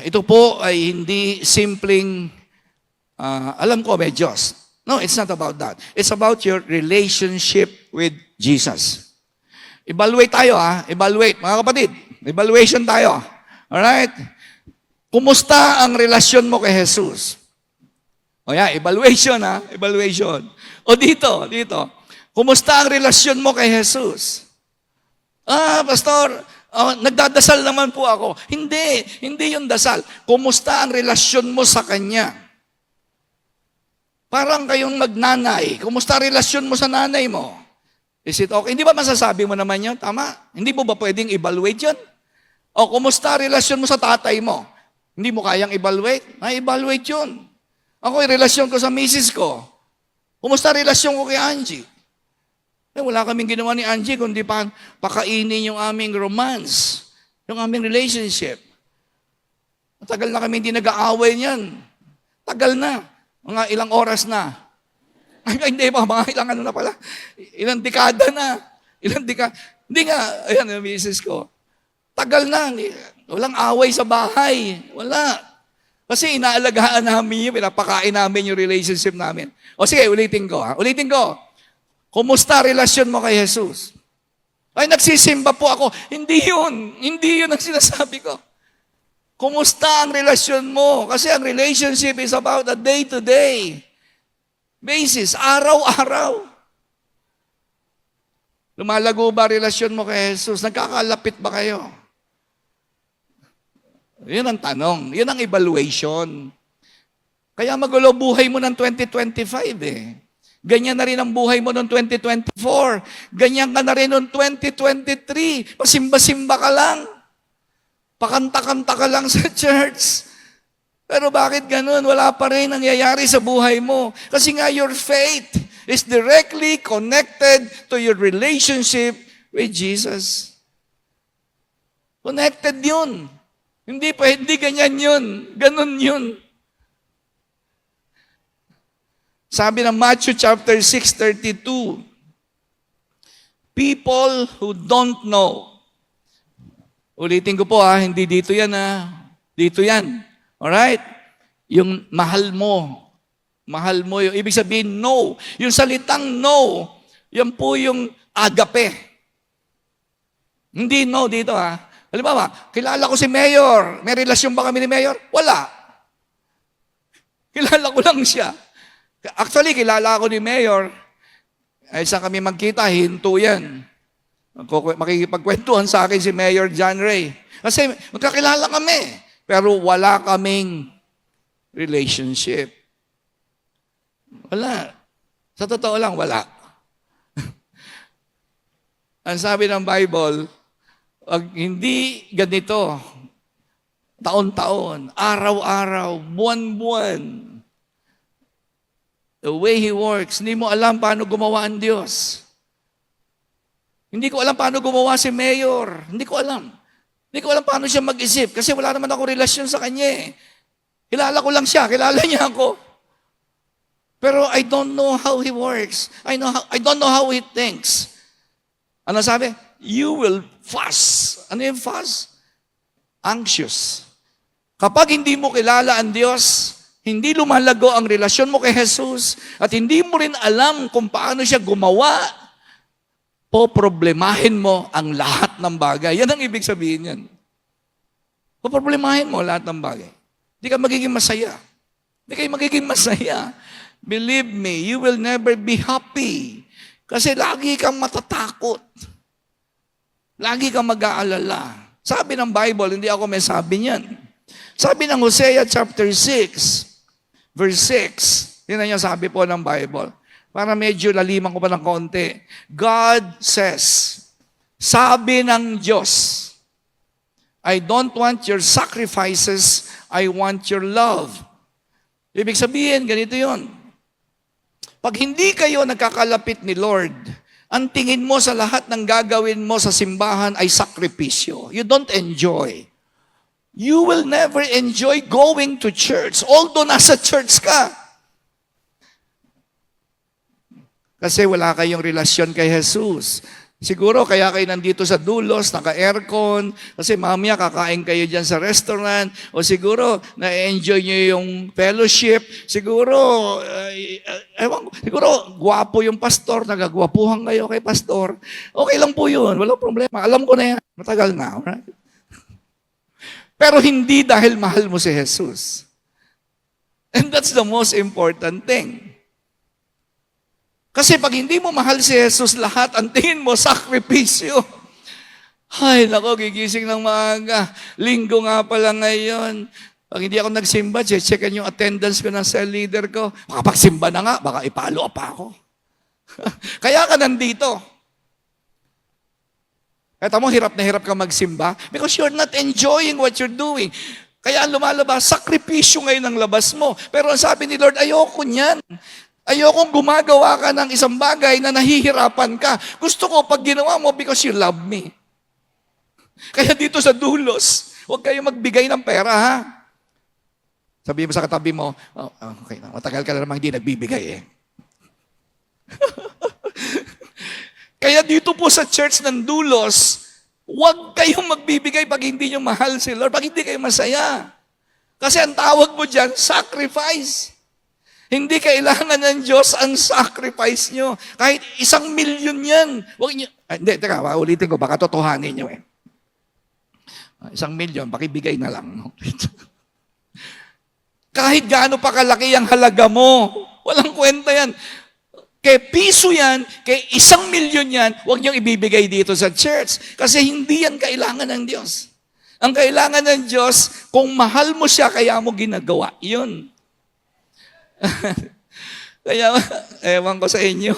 Ito po ay hindi simpleng, alam ko may Diyos. No, it's not about that. It's about your relationship with Jesus. Evaluate tayo Evaluate, mga kapatid. Evaluation tayo. Alright? Kumusta ang relasyon mo kay Jesus? Evaluation Evaluation. O dito. Kumusta ang relasyon mo kay Jesus? Pastor, nagdadasal naman po ako. Hindi yung dasal. Kumusta ang relasyon mo sa Kanya? Parang kayong magnanay. Kumusta ang relasyon mo sa nanay mo? Is it okay? Hindi ba masasabi mo naman yun? Tama? Hindi mo ba pwedeng evaluate yun? O kumusta ang relasyon mo sa tatay mo? Hindi mo kayang evaluate? Evaluate yun. Ako, yung relasyon ko sa misis ko. Kumusta ang relasyon ko kay Angie? Wala kaming ginawa ni Angie kundi pakainin yung aming romance, yung aming relationship. Tagal na kami hindi nag-aaway niyan. Tagal na. Mga ilang oras na. Hindi pa, mga ilang ano na pala. Ilang dekada na. Hindi nga, ayan yung misis ko. Tagal na. Walang away sa bahay. Wala. Kasi inaalagaan namin yun, pinapakain namin yung relationship namin. O sige, ulitin ko. Ulitin ko. Kumusta relasyon mo kay Jesus? Ay, nagsisimba po ako. Hindi yun ang sinasabi ko. Kumusta ang relasyon mo? Kasi ang relationship is about a day-to-day basis, araw-araw. Lumalago ba relasyon mo kay Jesus? Nagkakalapit ba kayo? Yun ang tanong. Yun ang evaluation. Kaya magulo buhay mo ng 2025 eh. Ganyan na rin ang buhay mo noong 2024. Ganyan ka na rin noong 2023. Pasimba-simba ka lang. Pakanta-kanta ka lang sa church. Pero bakit ganun? Wala pa rin nangyayari sa buhay mo. Kasi nga your faith is directly connected to your relationship with Jesus. Connected yun. Hindi ganyan yun. Ganun yun. Sabi ng Matthew chapter 6:32, people who don't know. Ulitin ko po hindi dito yan Dito yan. Alright? Yung mahal mo. Mahal mo yung ibig sabihin no. Yung salitang no, yan po yung agape. Hindi no dito Halimbawa, kilala ko si Mayor. May relasyon ba kami ni Mayor? Wala. Kilala ko lang siya. Actually, kilala ako ni Mayor. Ay saan kami magkita, hinto yan. Makikipagkwentuhan sa akin si Mayor John Ray. Kasi magkakilala kami. Pero wala kaming relationship. Wala. Sa totoo lang, wala. Ang sabi ng Bible, hindi ganito, taon-taon, araw-araw, buwan-buwan, the way He works, hindi mo alam paano gumawa ang Diyos. Hindi ko alam paano gumawa si Mayor. Hindi ko alam. Hindi ko alam paano siya mag-isip kasi wala naman ako relasyon sa kanya eh. Kilala ko lang siya. Kilala niya ako. Pero I don't know how He works. I don't know how He thinks. Ano sabi? You will fuss. Ano yung fuss? Anxious. Kapag hindi mo kilala ang Diyos, hindi lumalago ang relasyon mo kay Jesus at hindi mo rin alam kung paano siya gumawa, poproblemahin mo ang lahat ng bagay. Yan ang ibig sabihin yan. Poproblemahin mo lahat ng bagay. Hindi ka magiging masaya. Hindi kayo magiging masaya. Believe me, you will never be happy. Kasi lagi kang matatakot. Lagi kang mag-aalala. Sabi ng Bible, hindi ako may sabi niyan. Sabi ng Hosea chapter 6, verse 6, yun na yung sabi po ng Bible. Para medyo laliman ko pa ng konti. God says, sabi ng Diyos, I don't want your sacrifices, I want your love. Ibig sabihin, ganito yun. Pag hindi kayo nagkakalapit ni Lord, ang tingin mo sa lahat ng gagawin mo sa simbahan ay sakripisyo. You don't enjoy. You will never enjoy going to church, although nasa church ka. Kasi wala kayong relasyon kay Jesus. Siguro kaya kayo nandito sa dulos, naka-aircon, kasi mamaya kakain kayo dyan sa restaurant, o siguro na-enjoy nyo yung fellowship, siguro, siguro gwapo yung pastor, nagagwapuhan kayo kay pastor. Okay lang po yun, walang problema. Alam ko na yan, matagal na. Right? Pero hindi dahil mahal mo si Jesus. And that's the most important thing. Kasi pag hindi mo mahal si Jesus, lahat ang tingin mo, sakripisyo. Ay, nako, gigising ng maaga. Linggo nga pala ngayon. Pag hindi ako nagsimba, checkan yung attendance ko ng cell leader ko. Makapagsimba na nga, baka ipalo pa ako. Kaya ka nandito. Kaya mo, hirap na hirap ka magsimba because you're not enjoying what you're doing. Kaya ang lumalabas, sakripisyo ngayon ang labas mo. Pero ang sabi ni Lord, ayoko niyan. Ayokong gumagawa ka ng isang bagay na nahihirapan ka. Gusto ko pag ginawa mo because you love me. Kaya dito sa dulos, huwag kayo magbigay ng pera, ha? Sabi mo sa katabi mo, okay na, matagal ka na naman hindi nagbibigay eh. Kaya dito po sa church ng dulos, huwag kayong magbibigay pag hindi nyo mahal si Lord, pag hindi kayo masaya. Kasi ang tawag mo dyan, sacrifice. Hindi kailangan ng Diyos ang sacrifice nyo. Kahit 1,000,000 yan. Huwag nyo, hindi, teka, ulitin ko, baka totohanin nyo eh. 1,000,000, pakibigay na lang. Kahit gaano pa kalaki ang halaga mo, walang kwenta yan. Kaya piso yan, kaya 1,000,000 yan, huwag niyong ibibigay dito sa church. Kasi hindi yan kailangan ng Diyos. Ang kailangan ng Diyos, kung mahal mo siya, kaya mo ginagawa. Yun. Kaya, ewan ko sa inyo.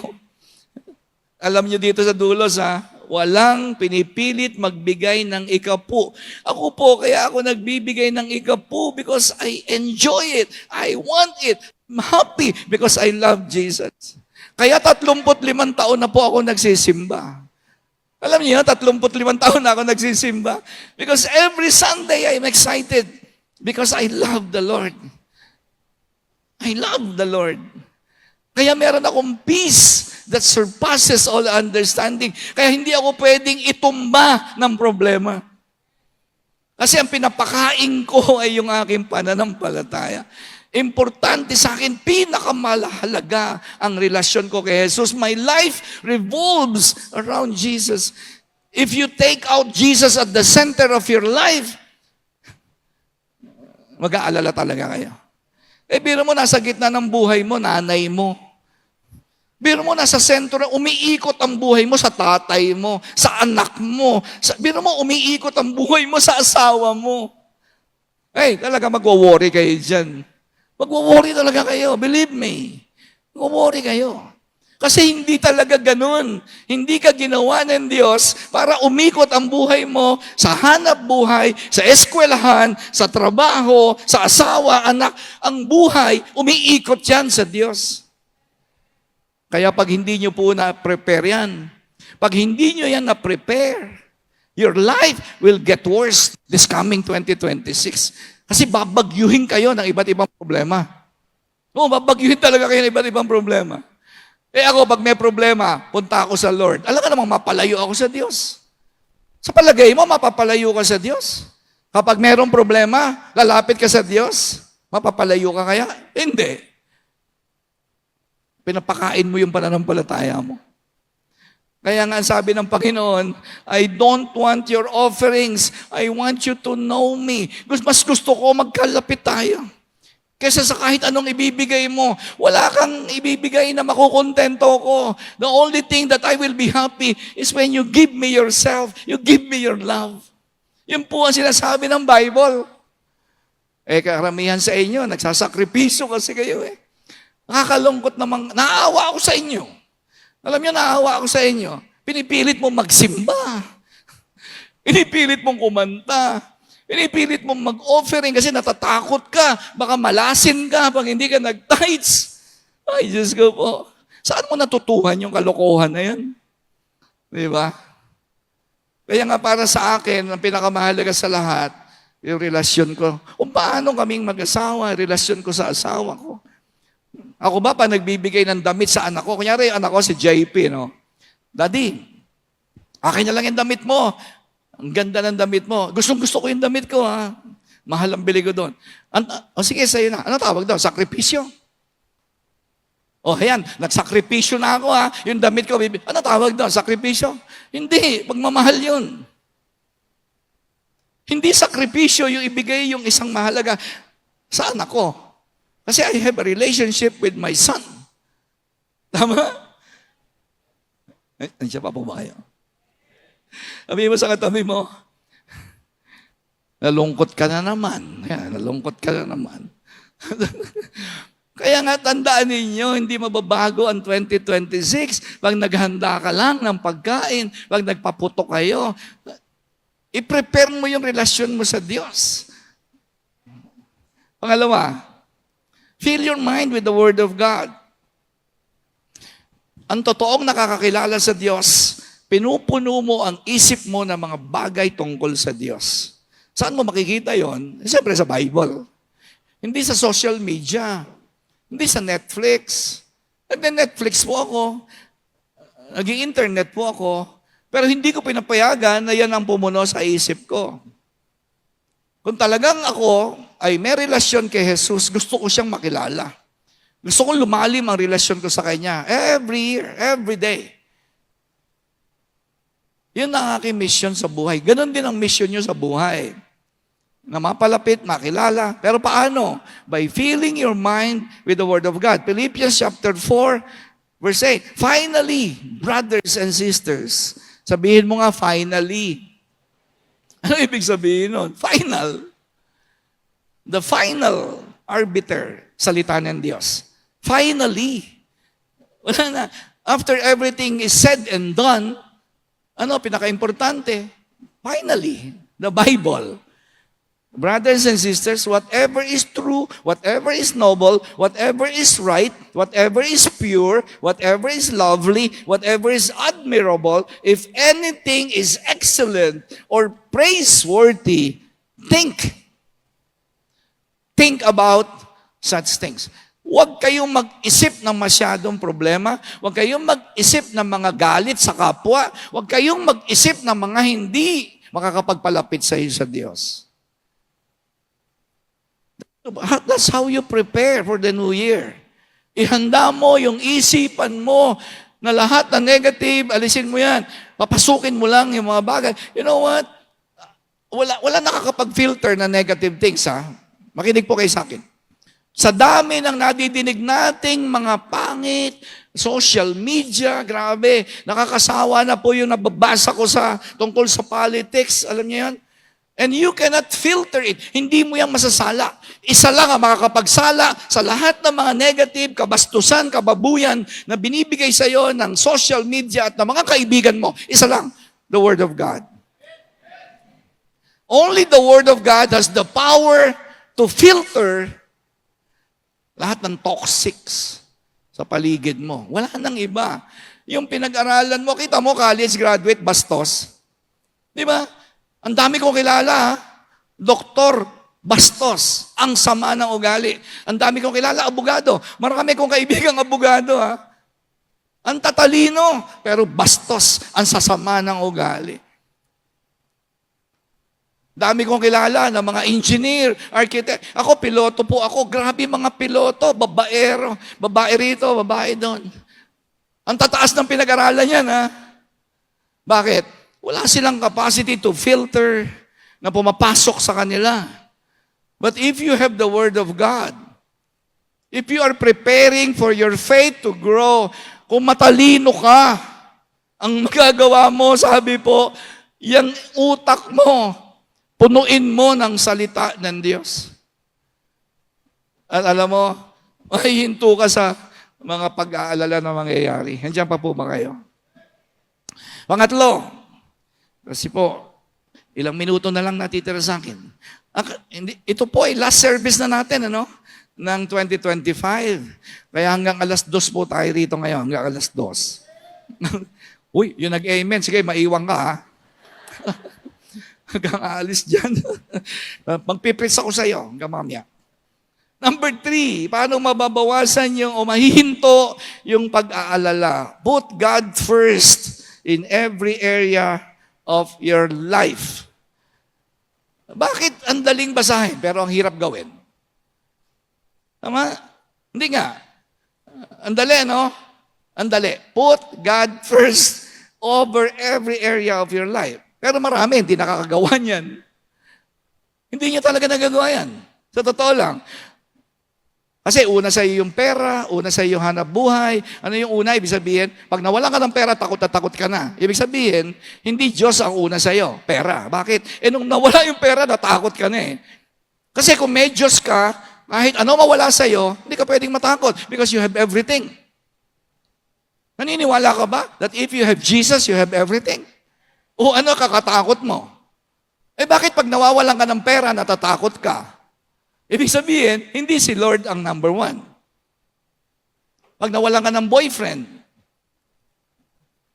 Alam nyo dito sa dulos, walang pinipilit magbigay ng ikapu. Ako po, kaya ako nagbibigay ng ikapu because I enjoy it. I want it. I'm happy because I love Jesus. Kaya 35 taon na po ako nagsisimba. Alam niyo, 35 taon na ako nagsisimba. Because every Sunday, I'm excited. Because I love the Lord. I love the Lord. Kaya meron akong peace that surpasses all understanding. Kaya hindi ako pwedeng itumba ng problema. Kasi ang pinapakain ko ay yung aking pananampalataya. Importante sa akin, pinakamahalaga ang relasyon ko kay Jesus. My life revolves around Jesus. If you take out Jesus at the center of your life, mag-aalala talaga kayo. Biro mo, nasa gitna ng buhay mo, nanay mo. Biro mo, nasa sentro, umiikot ang buhay mo sa tatay mo, sa anak mo. Biro mo, umiikot ang buhay mo sa asawa mo. Talaga magwo-worry kayo dyan. Magwo-worry talaga kayo, believe me. Magwo-worry kayo. Kasi hindi talaga ganun. Hindi ka ginawa ng Diyos para umikot ang buhay mo sa hanap buhay, sa eskwelahan, sa trabaho, sa asawa, anak. Ang buhay, umiikot yan sa Diyos. Kaya pag hindi nyo po na-prepare yan, pag hindi nyo yan na-prepare, your life will get worse this coming 2026. Kasi babagyuhin kayo ng iba't ibang problema. Babagyuhin talaga kayo ng iba't ibang problema. Ako, pag may problema, punta ako sa Lord. Alam ka namang mapalayo ako sa Diyos. Sa palagay mo, mapapalayo ka sa Diyos? Kapag mayroong problema, lalapit ka sa Diyos? Mapapalayo ka kaya? Hindi. Pinapakain mo yung pananampalataya mo. Kaya nga sabi ng Panginoon, I don't want your offerings. I want you to know me. Mas gusto ko magkalapit tayo. Kesa sa kahit anong ibibigay mo, wala kang ibibigay na makukontento ko. The only thing that I will be happy is when you give me yourself, you give me your love. Yun po ang sinasabi ng Bible. Karamihan sa inyo, nagsasakripisyo kasi kayo eh. Nakakalungkot namang, naawa ako sa inyo. Alam niyo, naawa ako sa inyo. Pinipilit mo magsimba. Pinipilit mong kumanta. Pinipilit mong mag-offering kasi natatakot ka. Baka malasin ka pag hindi ka nag-tithes. Ay, Diyos ko po. Saan mo natutuhan yung kalokohan na yan? Di ba? Kaya nga para sa akin, ang pinakamahalaga sa lahat, yung relasyon ko. Kung paano kaming mag-asawa, relasyon ko sa asawa ko. Ako ba pa nagbibigay ng damit sa anak ko? Kunyari, anak ko si JP, no? Daddy, akin na lang yung damit mo. Ang ganda ng damit mo. Gustong-gusto ko yung damit ko, ha? Mahal ang bili ko doon. Sige, sa'yo na. Ano tawag daw? Sakripisyo. Ayan, nagsakripisyo na ako, ha? Yung damit ko, ano tawag daw? Sakripisyo? Hindi, pagmamahal yun. Hindi sakripisyo yung ibigay yung isang mahalaga sa anak ko. Kasi I have a relationship with my son. Tama? Nandiyan pa po ba kayo? Sabi mo sa katabi mo, nalungkot ka na naman. Yan, nalungkot ka na naman. Kaya nga tandaan ninyo, hindi mababago ang 2026 pag naghanda ka lang ng pagkain, pag nagpaputo kayo. I-prepare mo yung relasyon mo sa Diyos. Pangalawa, fill your mind with the Word of God. Ang totoong nakakakilala sa Diyos, pinupuno mo ang isip mo ng mga bagay tungkol sa Diyos. Saan mo makikita yon? Siyempre sa Bible. Hindi sa social media. Hindi sa Netflix. Nag-Netflix po ako. Nag-internet po ako. Pero hindi ko pinapayagan na yan ang pumuno sa isip ko. Kung talagang ako ay may relasyon kay Jesus, gusto ko siyang makilala. Gusto ko lumalim ang relasyon ko sa Kanya. Every year, every day. Yun ang aking mission sa buhay. Ganon din ang mission nyo sa buhay. Na mapalapit, makilala. Pero paano? By filling your mind with the Word of God. Philippians chapter 4, verse 8. Finally, brothers and sisters. Sabihin mo nga, finally. Ano ibig sabihin nun? Final. The final arbiter, salita ng Diyos. Finally. Wala na. After everything is said and done, ano, pinaka-importante? Finally, the Bible. Brothers and sisters, whatever is true, whatever is noble, whatever is right, whatever is pure, whatever is lovely, whatever is admirable, if anything is excellent or praiseworthy, think about such things. Huwag kayong mag-isip ng masyadong problema. Huwag kayong mag-isip ng mga galit sa kapwa. Huwag kayong mag-isip ng mga hindi makakapagpalapit sa iyo sa Diyos. That's how you prepare for the new year. Ihanda mo yung isipan mo na lahat na negative, alisin mo yan. Papasukin mo lang yung mga bagay. You know what? Wala nakakapag-filter na negative things, ha? Makinig po kayo sa akin. Sa dami ng nadidinig nating mga pangit, social media, grabe, nakakasawa na po yung nababasa ko tungkol sa politics, alam niyo yan? And you cannot filter it. Hindi mo yang masasala. Isa lang ang makakapagsala sa lahat ng mga negative, kabastusan, kababuyan na binibigay sa iyo ng social media at ng mga kaibigan mo. Isa lang, the Word of God. Only the Word of God has the power to filter lahat ng toxics sa paligid mo. Wala nang iba. Yung pinag-aralan mo, kita mo, college graduate, bastos. Di ba? Ang dami kong kilala, ha? Doktor, bastos. Ang sama ng ugali. Ang dami kong kilala, abogado. Marami kong kaibigang abogado, ha? Ang tatalino, pero bastos. Ang sasama ng ugali. Dami kong kilala na mga engineer, architect. Ako, piloto po ako. Grabe mga piloto, babaero. Babae rito, babae doon. Ang tataas ng pinag-aralan yan, ha? Bakit? Wala silang capacity to filter na pumapasok sa kanila. But if you have the Word of God, if you are preparing for your faith to grow, kung matalino ka, ang magagawa mo, sabi po, yung utak mo, punuin mo ng salita ng Diyos. At alam mo, mahihinto ka sa mga pag-aalala na mangyayari. Nandiyan pa po ba kayo? Pangatlo, kasi po, ilang minuto na lang natitira sa akin. Ito po ay last service na natin, ano? Ng 2025. Kaya hanggang alas 2 po tayo rito ngayon, hanggang alas 2. Uy, yung nag-amen, sige, maiwan ka, ha? Hanggang aalis dyan. Magpipris ako sa iyo hanggang mamaya. Number 3, paano mababawasan yung o mahihinto yung pag-aalala? Put God first in every area of your life. Bakit ang daling basahin pero ang hirap gawin? Tama? Hindi nga. Ang dali, no? Ang dali. Put God first over every area of your life. Pero marami, hindi nakakagawa niyan. Hindi niya talaga nagagawa yan. Sa totoo lang. Kasi una sa iyo yung pera, una sa iyo yung hanap buhay. Ano yung una? Ibig sabihin, pag nawalan ka ng pera, takot na takot ka na. Ibig sabihin, hindi Diyos ang una sa iyo, pera. Bakit? Nung nawala yung pera, natakot ka na eh. Kasi kung may Diyos ka, kahit ano mawala sa iyo, hindi ka pwedeng matakot because you have everything. Naniniwala ka ba that if you have Jesus, you have everything? O ano kakatakot mo? Bakit pag nawawalan ka ng pera, natatakot ka? Ibig sabihin, hindi si Lord ang number one. Pag nawalan ka ng boyfriend,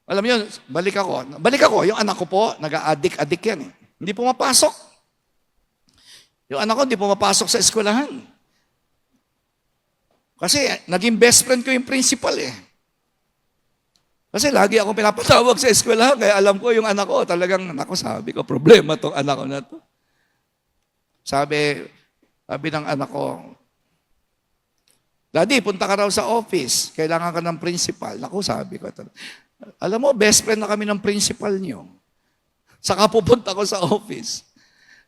alam niyo, balik ako, yung anak ko po, nag-a-addict yan eh. Hindi pumapasok. Yung anak ko, hindi pumapasok sa eskwelahan. Kasi, naging best friend ko yung principal eh. Kasi lagi ako pinapatawag sa eskwelahan, kaya alam ko yung anak ko, talagang, sabi ko, problema tong anak ko na to. Sabi ng anak ko, Daddy, punta ka raw sa office. Kailangan ka ng principal. Naku, sabi ko. Alam mo, best friend na kami ng principal niyo. Saka pupunta ko sa office.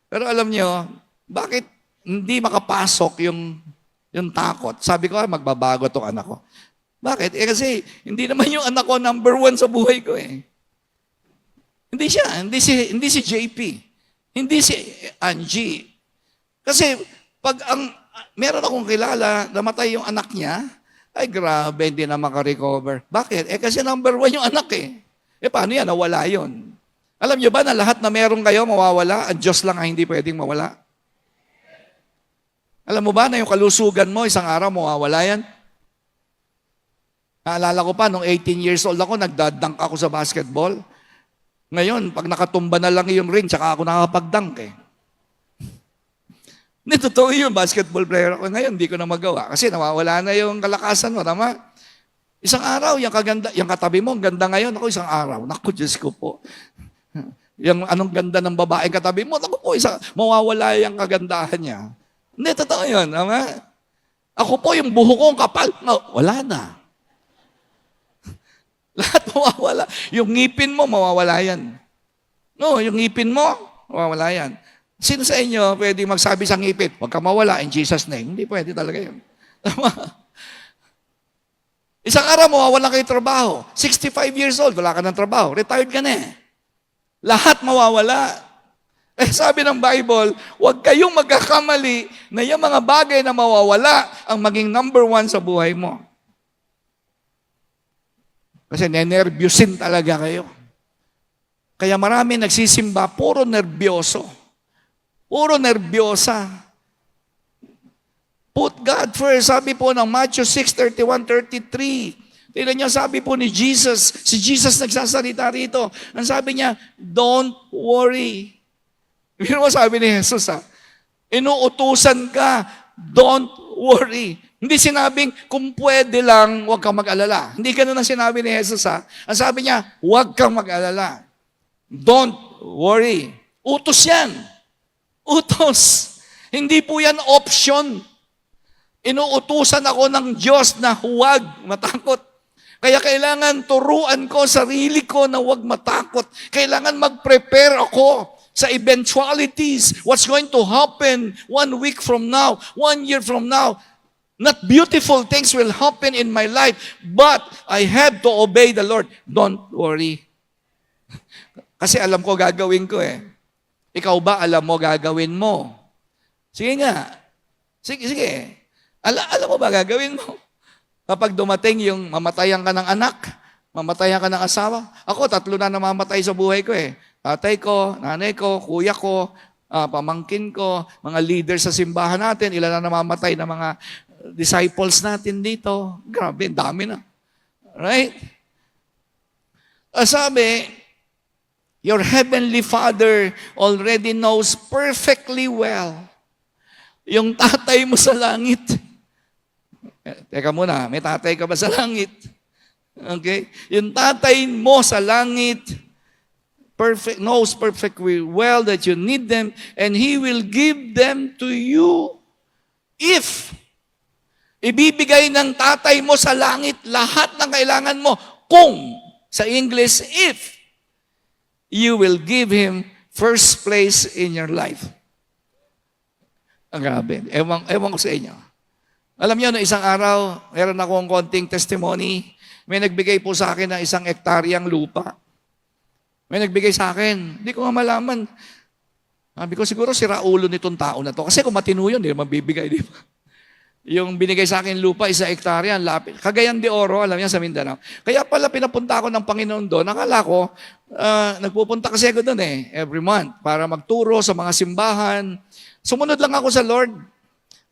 Pero alam niyo, bakit hindi makapasok yung takot? Sabi ko, magbabago tong anak ko. Bakit? Kasi hindi naman yung anak ko number one sa buhay ko eh. Hindi siya. Hindi si JP. Hindi si Angie. Kasi pag meron akong kilala, namatay yung anak niya, ay grabe, hindi na makarecover. Bakit? Kasi number one yung anak eh. Paano yan? Nawala yun. Alam niyo ba na lahat na meron kayo mawawala? Ang Diyos lang ang hindi pwedeng mawala. Alam mo ba na yung kalusugan mo, isang araw mawawala yan? Naalala ko pa, nung 18 years old ako, nagdadunk ako sa basketball. Ngayon, pag nakatumba na lang yung ring, tsaka ako nakakapag-dunk eh. Hindi, totoo yun, basketball player ako. Ngayon, hindi ko na magawa. Kasi nawawala na yung kalakasan mo, tama? Isang araw, yung katabi mo, ang ganda ngayon. Ako, isang araw. Naku, Diyos ko po. Yung anong ganda ng babaeng katabi mo, naku po, mawawala yung kagandahan niya. Hindi, totoo yun, tama? Ako po, yung buho ko, ang kapal. No, wala na. Lahat mawawala. Yung ngipin mo, mawawala yan. No, yung ngipin mo, mawawala yan. Sino sa inyo pwede magsabi sa ngipin, huwag ka mawala in Jesus' name? Hindi pwede talaga yun. Tama? Isang araw, mawawala kayo trabaho. 65 years old, wala ka ng trabaho. Retired ka na eh. Lahat mawawala. Sabi ng Bible, huwag kayong magkakamali na yung mga bagay na mawawala ang maging number one sa buhay mo. Kasi nenervyusin talaga kayo. Kaya marami nagsisimba, puro nerbyoso. Puro nerbyosa. Put God first. Sabi po ng Matthew 6:31-33. Tingnan niyo, sabi po ni Jesus, si Jesus nagsasalita rito. Ang sabi niya, don't worry. Pero sabi ni Jesus, inuutusan ka, don't worry. Hindi sinabing, kung pwede lang, huwag kang mag-alala. Hindi ganun ang sinabi ni Jesus. Ang sabi niya, huwag kang mag-alala. Don't worry. Utos yan. Utos. Hindi po yan option. Inuutusan ako ng Diyos na huwag matakot. Kaya kailangan turuan ko sarili ko na huwag matakot. Kailangan mag-prepare ako sa eventualities. What's going to happen 1 week from now, 1 year from now. Not beautiful things will happen in my life, but I have to obey the Lord. Don't worry. Kasi alam ko gagawin ko eh. Ikaw ba alam mo gagawin mo? Sige nga. Sige. Alam mo ba gagawin mo? Kapag dumating yung mamatayan ka ng anak, mamatayan ka ng asawa. Ako, 3 na namamatay sa buhay ko eh. Tatay ko, nanay ko, kuya ko, pamangkin ko, mga leaders sa simbahan natin, ilan na namamatay na mga disciples natin dito. Grabe, dami na. Right? Sabi, your heavenly Father already knows perfectly well. Yung tatay mo sa langit. Teka muna, may tatay ka ba sa langit? Okay? Yung tatay mo sa langit knows perfectly well that you need them and He will give them to you if ibibigay ng tatay mo sa langit lahat ng kailangan mo kung, sa English, if you will give Him first place in your life. Ang grabe. Ewan ko sa inyo. Alam niyo, no, isang araw, meron akong konting testimony. May nagbigay po sa akin ng 1 hektaryang lupa. May nagbigay sa akin. Hindi ko nga malaman. Sabi ko, siguro sira ulo nitong tao na to. Kasi kung matino yun, hindi naman bibigay, di ba? Yung binigay sa akin lupa, 1 hektarya, lapit. Cagayan de Oro, alam niya, sa Mindanao. Kaya pala pinapunta ako ng Panginoon doon. Akala ko, nagpupunta kasi ako doon every month, para magturo sa mga simbahan. Sumunod lang ako sa Lord.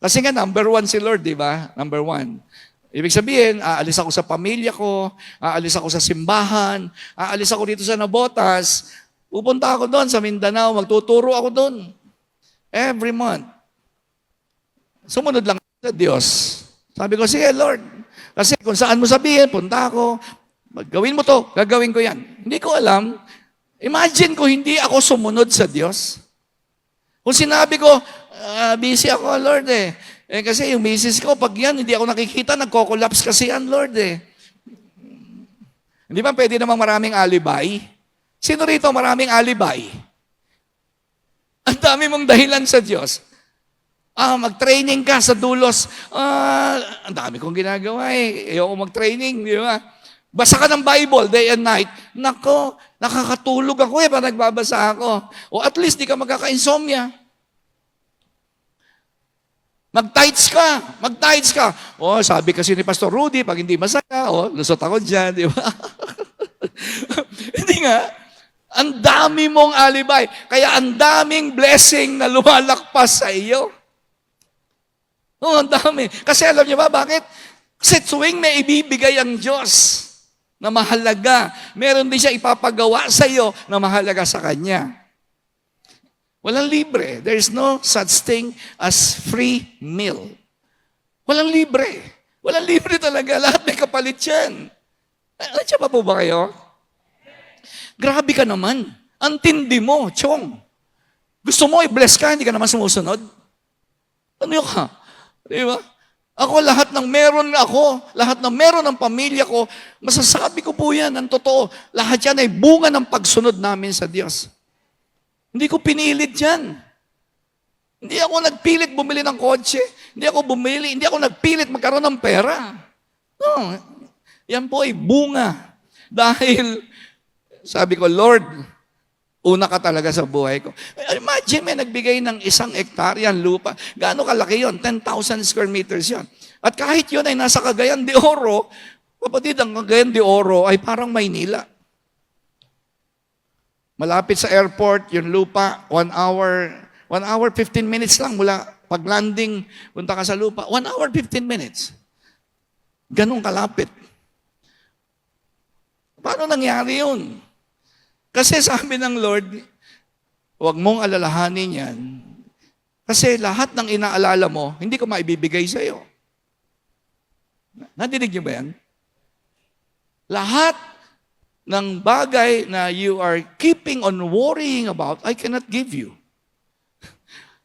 Kasi nga, number 1 si Lord, di ba? Number 1. Ibig sabihin, aalis ako sa pamilya ko, aalis ako sa simbahan, aalis ako dito sa Nabotas, pupunta ako doon sa Mindanao, magtuturo ako doon. Every month. Sumunod lang sa Diyos. Sabi ko, sige Lord, kasi kung saan mo sabihin, punta ako, gawin mo to, gagawin ko yan. Hindi ko alam, imagine ko hindi ako sumunod sa Diyos. Kung sinabi ko, busy ako Lord kasi yung misis ko, pag yan, hindi ako nakikita, nagko-collapse kasi yan Lord Hindi ba pwede namang maraming alibay? Sino rito maraming alibay? Ang dami mong dahilan sa Diyos. Mag-training ka sa dulos. Ang dami kong ginagawa Ayoko mag-training, di ba? Basa ka ng Bible day and night. Nako, nakakatulog ako pag nagbabasa ako. O at least di ka magkaka-insomnia. Mag-tights ka. Sabi kasi ni Pastor Rudy, pag hindi masaya, lusot ako dyan, di ba? Hindi nga. Ang dami mong alibay. Kaya ang daming blessing na lumalakpas sa iyo. Ang dami. Kasi alam niyo ba, bakit? Kasi tuwing may ibibigay ang Diyos na mahalaga, meron din siya ipapagawa sa iyo na mahalaga sa Kanya. Walang libre. There is no such thing as free meal. Walang libre. Walang libre talaga. Lahat may kapalit yan. Nandiyan pa po ba kayo? Grabe ka naman. Ang tindi mo, Chong. Gusto mo i-bless ka, hindi ka naman sumusunod? Ano yun ka? Di ba? Ako, lahat ng meron ng pamilya ko, masasabi ko po yan, ang totoo. Lahat yan ay bunga ng pagsunod namin sa Diyos. Hindi ko pinilit yan. Hindi ako nagpilit bumili ng kotse. Hindi ako nagpilit magkaroon ng pera. No, yan po ay bunga. Dahil, sabi ko, Lord, una ka talaga sa buhay ko. Imagine, may nagbigay ng 1 hektaryan lupa. Gaano kalaki yon? 10,000 square meters yon. At kahit yun ay nasa Cagayan de Oro, kapatid, ang Cagayan de Oro ay parang Maynila. Malapit sa airport, yung lupa, 1 hour 15 minutes lang mula pag-landing, punta ka sa lupa, 1 hour 15 minutes. Ganun kalapit. Paano nangyari yun? Kasi sabi ng Lord, huwag mong alalahanin yan. Kasi lahat ng inaalala mo, hindi ko maibibigay sa iyo. Nadinig niyo ba yan? Lahat ng bagay na you are keeping on worrying about, I cannot give you.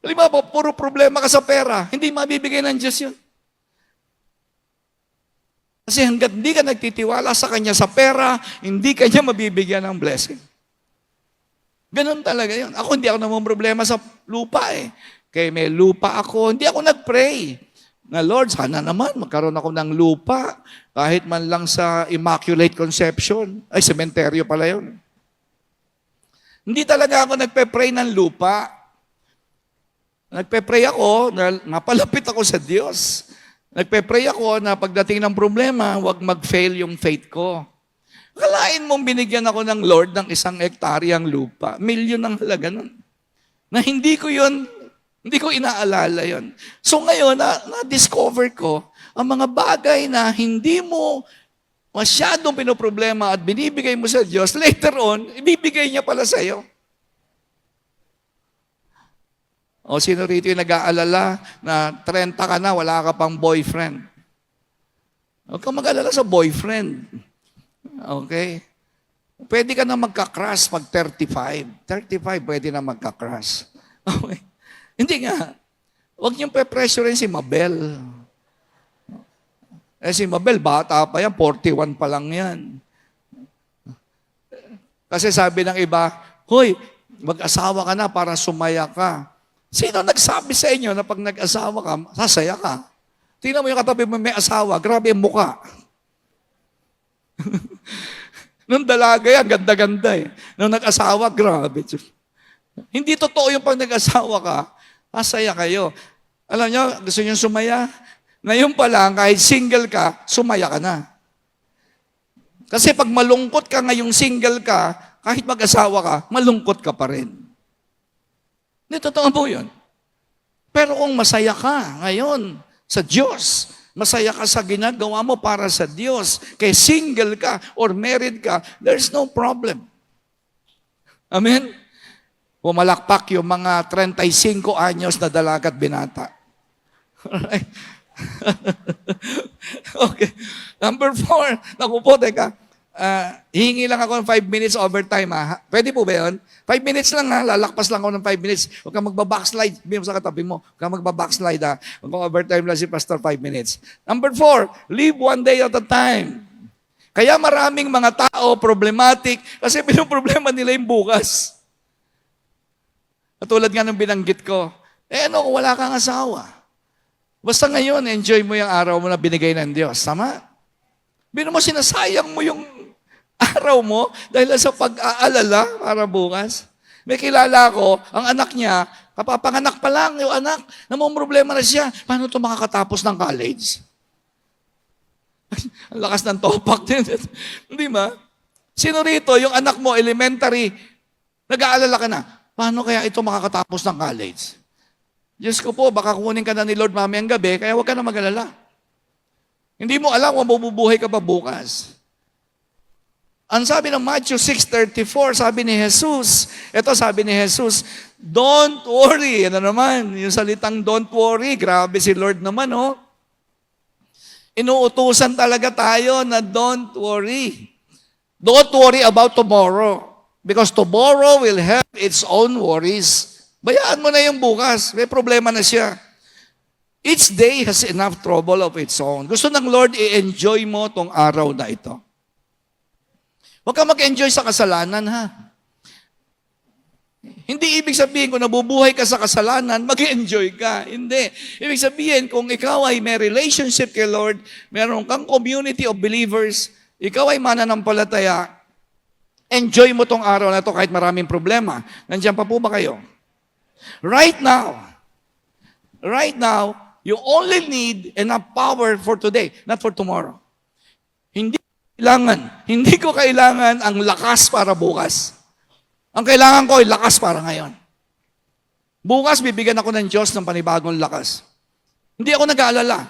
Halimbawa, puro problema ka sa pera, hindi mabibigay ng Diyos yun. Kasi hanggat hindi ka nagtitiwala sa Kanya sa pera, hindi Kanya mabibigyan ng blessing. Ganun talaga yun. Ako, hindi ako namang problema sa lupa Kaya may lupa ako, hindi ako nag-pray. Na Lord, sana naman magkaroon ako ng lupa, kahit man lang sa Immaculate Conception. Ay, sementeryo pala yun. Hindi talaga ako nagpe-pray ng lupa. Nagpe-pray ako, napalapit ako sa Diyos. Nagpe-pray ako na pagdating ng problema, huwag mag-fail yung faith ko. Kalain mong binigyan ako ng Lord ng 1 hektaryang lupa. Milyon ang halaga nun. Na hindi ko inaalala yon. So ngayon, na-discover ko, ang mga bagay na hindi mo masyadong pinoproblema at binibigay mo sa Diyos, later on, ibibigay niya pala sa iyo. O sino rito yung nag-aalala na 30 ka na, wala ka pang boyfriend? Huwag kang mag-alala sa boyfriend. Okay? Pwede ka na magka-crush pag 35. 35, pwede na magka-crush. Okay? Hindi nga. Huwag niyong pe-pressure si Mabel. Si Mabel, bata pa yan, 41 pa lang yan. Kasi sabi ng iba, hoy, mag-asawa ka na para sumaya ka. Sino nagsabi sa inyo na pag nag-asawa ka, sasaya ka? Tingnan mo yung katabi mo may asawa, grabe ang muka. Nung dalaga yan, ganda-ganda eh. Nung nag-asawa, grabe. Hindi totoo yung pag nag-asawa ka, masaya kayo. Alam nyo, gusto nyo sumaya? Ngayon pa lang, kahit single ka, sumaya ka na. Kasi pag malungkot ka ngayong single ka, kahit mag-asawa ka, malungkot ka pa rin. Hindi, totoo po yun. Pero kung masaya ka ngayon sa Diyos, masaya ka sa ginagawa mo para sa Diyos, kaya single ka or married ka, there's no problem. Amen? Pumalakpak yung mga 35 anyos na dalaga at binata. Alright? Okay. Number 4. Naku po, teka. Hihingi lang ako ng 5 minutes overtime, ha? Pwede po ba yun? 5 minutes lang, ha? Lalakpas lang ako ng 5 minutes. Huwag kang magbabackslide. Sabihin mo sa katabi mo. Huwag kang magbabackslide, ha? Huwag kang overtime lang si Pastor 5 minutes. Number 4, live one day at a time. Kaya maraming mga tao problematic kasi pinoproblema nila yung bukas. Katulad nga ng binanggit ko, ano kung wala kang asawa? Basta ngayon, enjoy mo yung araw mo na binigay ng Diyos. Tama? Bino mo, sinasayang mo yung araw mo dahil sa pag-aalala para bukas. May kilala ko, ang anak niya, kapapanganak pa lang yung anak, namumroblema na siya. Paano ito makakatapos ng college? Ang lakas ng topak din. Hindi ba? Sino rito, yung anak mo, elementary, nag-aalala ka na, paano kaya ito makakatapos ng college? Diyos ko po, baka kunin ka na ni Lord mamayang gabi, kaya huwag ka na mag-alala. Hindi mo alam kung mabubuhay ka pa bukas. Ang sabi ng Matthew 6:34, sabi ni Jesus, don't worry. Ano naman, yung salitang don't worry, grabe si Lord naman, oh. Inuutusan talaga tayo na don't worry. Don't worry about tomorrow. Because tomorrow will have its own worries. Bayaan mo na yung bukas. May problema na siya. Each day has enough trouble of its own. Gusto ng Lord, i-enjoy mo tong araw na ito. Huwag ka mag-enjoy sa kasalanan, ha? Hindi ibig sabihin kung nabubuhay ka sa kasalanan, mag-enjoy ka. Hindi. Ibig sabihin, kung ikaw ay may relationship kay Lord, meron kang community of believers, ikaw ay mananampalataya, enjoy mo tong araw na ito kahit maraming problema. Nandiyan pa po ba kayo? Right now, you only need enough power for today, not for tomorrow. Hindi ko kailangan ang lakas para bukas. Ang kailangan ko ay lakas para ngayon. Bukas, bibigyan ako ng Diyos ng panibagong lakas. Hindi ako nag-aalala.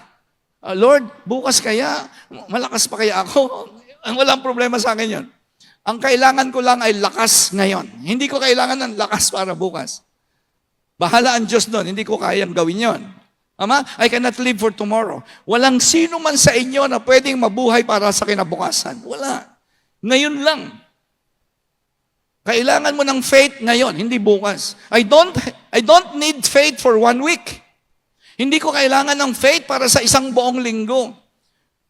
Lord, bukas kaya, malakas pa kaya ako? Walang problema sa akin yun. Ang kailangan ko lang ay lakas ngayon. Hindi ko kailangan ng lakas para bukas. Bahala ang Diyos doon, hindi ko kayang gawin yon. Ama, I cannot live for tomorrow. Walang sino man sa inyo na pwedeng mabuhay para sa kinabukasan. Wala. Ngayon lang. Kailangan mo ng faith ngayon, hindi bukas. I don't need faith for 1 week. Hindi ko kailangan ng faith para sa isang buong linggo.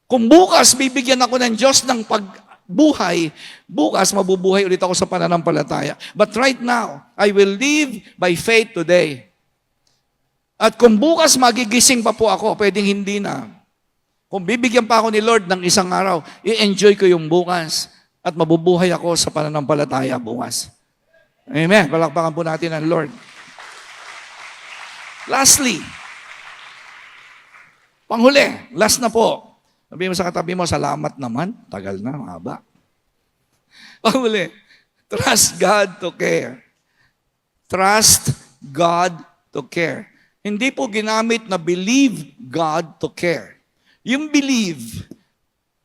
Kung bukas bibigyan ako ng Diyos ng pagbuhay, bukas mabubuhay ulit ako sa pananampalataya. But right now, I will live by faith today. At kung bukas magigising pa po ako, pwedeng hindi na. Kung bibigyan pa ako ni Lord ng isang araw, i-enjoy ko yung bukas at mabubuhay ako sa pananampalataya bukas. Amen. Palakpakan po natin ang Lord. Lastly, panghuli, last na po. Sabi mo sa katabi mo, salamat naman. Tagal na, mahaba. Panghuli, trust God to care. Trust God to care. Hindi po ginamit na believe God to care. Yung believe,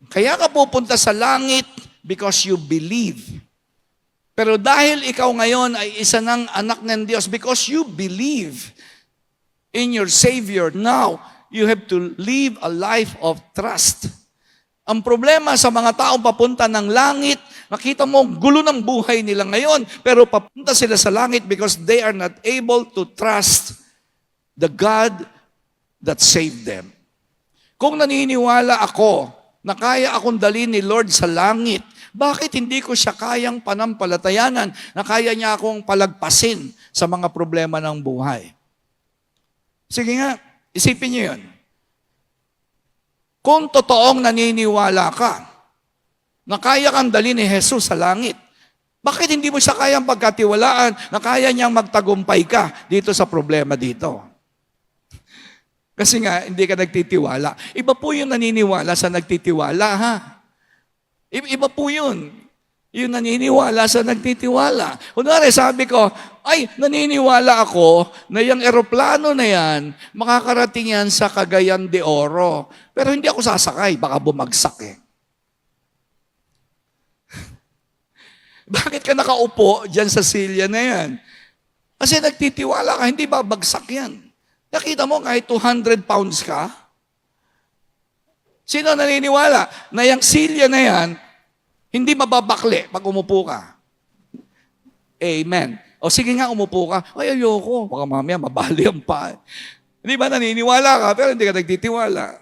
kaya ka pupunta sa langit because you believe. Pero dahil ikaw ngayon ay isa ng anak ng Diyos, because you believe in your Savior, now, you have to live a life of trust. Ang problema sa mga taong papunta ng langit, nakita mo, gulo ng buhay nila ngayon, pero papunta sila sa langit because they are not able to trust the God that saved them. Kung naniniwala ako na kaya akong dalhin ni Lord sa langit, bakit hindi ko siya kayang panampalatayanan na kaya niya akong palagpasin sa mga problema ng buhay? Sige nga, isipin niyo yun. Kung totoong naniniwala ka na kaya kang dalhin ni Jesus sa langit, bakit hindi mo siya kayang pagkatiwalaan na kaya niyang magtagumpay ka dito sa problema dito? Kasi nga, hindi ka nagtitiwala. Iba po yung naniniwala sa nagtitiwala, ha? Iba po yun. Yung naniniwala sa nagtitiwala. Kunwari, sabi ko, ay, naniniwala ako na yung eroplano na yan, makakarating yan sa Cagayan de Oro. Pero hindi ako sasakay, baka bumagsak eh. Bakit ka nakaupo dyan sa silya na yan? Kasi nagtitiwala ka, hindi babagsak yan. Nakita mo kahit 200 pounds ka? Sino naniniwala na yung silya na yan, hindi mababakli pag umupo ka? Amen. O sige nga, umupo ka. Ay, ayoko. Baka mamaya mabali ang pa. Hindi ba naniniwala ka, pero hindi ka nagtitiwala?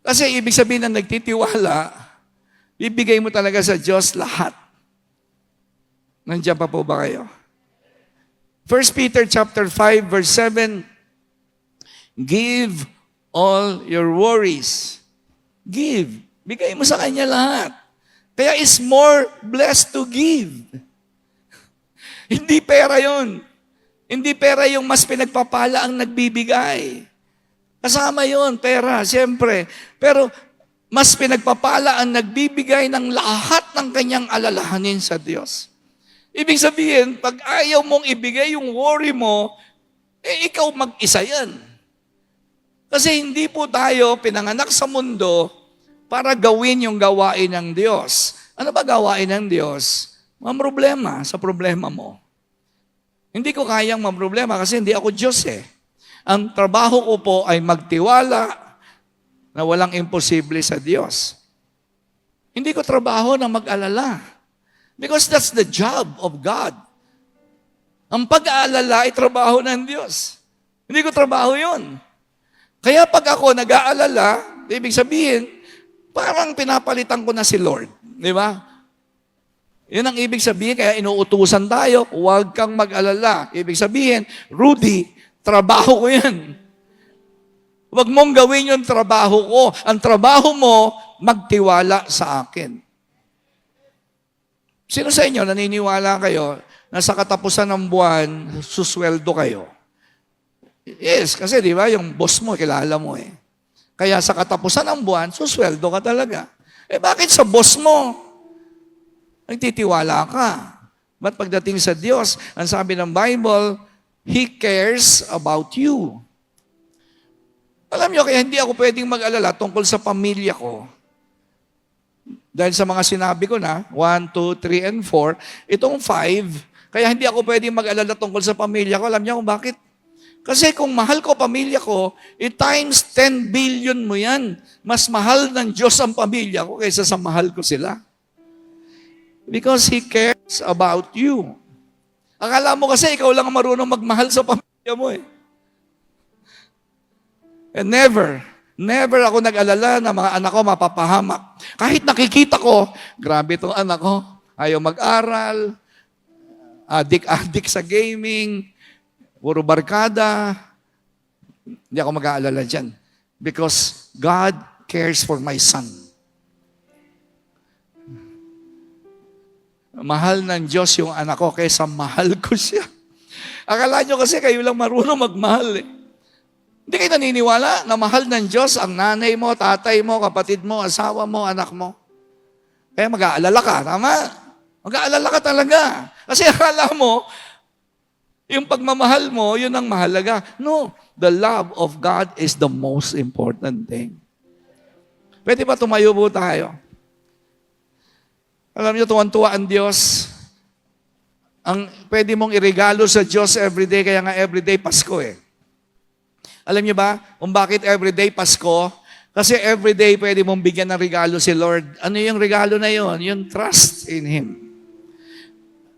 Kasi ibig sabihin na nagtitiwala, bibigay mo talaga sa Diyos lahat. Nandiyan pa po ba kayo? 1 Peter chapter 5 verse 7, give all your worries. Give. Bigay mo sa Kanya lahat. Kaya is more blessed to give. Hindi pera yon. Hindi pera yung mas pinagpapala ang nagbibigay. Kasama yon, pera, siyempre. Pero mas pinagpapala ang nagbibigay ng lahat ng kanyang alalahanin sa Diyos. Ibig sabihin, pag ayaw mong ibigay yung worry mo, ikaw mag-isa yan. Kasi hindi po tayo pinanganak sa mundo para gawin yung gawain ng Diyos. Ano ba gawain ng Diyos? Mamroblema sa problema mo. Hindi ko kayang mamroblema kasi hindi ako Diyos eh. Ang trabaho ko po ay magtiwala na walang imposible sa Diyos. Hindi ko trabaho na mag-alala. Because that's the job of God. Ang pag-aalala ay trabaho ng Diyos. Hindi ko trabaho yun. Kaya pag ako nag-aalala, ibig sabihin, parang pinapalitan ko na si Lord. Di ba? Yun ang ibig sabihin, kaya inuutusan tayo, huwag kang mag-alala. Ibig sabihin, Rudy, trabaho ko yan. Huwag mong gawin yung trabaho ko. Ang trabaho mo, magtiwala sa akin. Sino sa inyo naniniwala kayo na sa katapusan ng buwan, susweldo kayo? Yes, kasi di ba, yung boss mo, kilala mo eh. Kaya sa katapusan ng buwan, susweldo ka talaga. Eh bakit sa boss mo? Nagtitiwala ka. Ba't pagdating sa Diyos, ang sabi ng Bible, He cares about you. Alam nyo, kaya hindi ako pwedeng mag-alala tungkol sa pamilya ko. Dahil sa mga sinabi ko na, 1, 2, 3, and 4, itong 5, kaya hindi ako pwedeng mag-alala tungkol sa pamilya ko. Alam niyo kung bakit? Kasi kung mahal ko pamilya ko, times 10 billion mo yan. Mas mahal ng Diyos ang pamilya ko kaysa sa mahal ko sila. Because He cares about you. Akala mo kasi ikaw lang ang marunong magmahal sa pamilya mo eh. And never ako nag-alala na mga anak ko mapapahamak. Kahit nakikita ko, grabe itong anak ko, ayaw mag-aral, adik-adik sa gaming, puro barkada. Hindi ako mag-aalala dyan. Because God cares for my son. Mahal ng Diyos yung anak ko kaysa mahal ko siya. Akala nyo kasi kayo lang marunong magmahal eh. Hindi kayo naniniwala na mahal ng Diyos ang nanay mo, tatay mo, kapatid mo, asawa mo, anak mo. Kaya mag-aalala ka, tama? Mag-aalala ka talaga. Kasi akala mo, yung pagmamahal mo, yun ang mahalaga. No, the love of God is the most important thing. Pwede ba tumayo po tayo? Alam niyo, tuwan-tuwa ang Diyos. Ang pwede mong iregalo sa Diyos everyday, kaya nga everyday Pasko eh. Alam niyo ba kung bakit everyday Pasko? Kasi everyday pwede mong bigyan ng regalo si Lord. Ano yung regalo na yon? Yung trust in Him.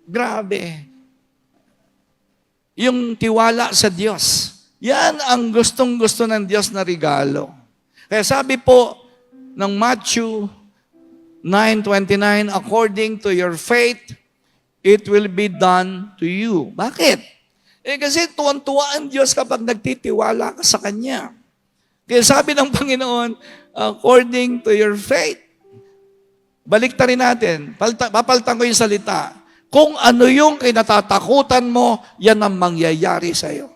Grabe. Yung tiwala sa Diyos. Yan ang gustong-gusto ng Diyos na regalo. Kaya sabi po ng Matthew 9:29, according to your faith, it will be done to you. Bakit? Kasi tuwan-tuwa ang Diyos kapag nagtitiwala ka sa Kanya. Kaya sabi ng Panginoon, according to your faith. Baliktarin natin. Papalitan ko yung salita. Kung ano yung kinatatakutan mo, yan ang mangyayari sa'yo.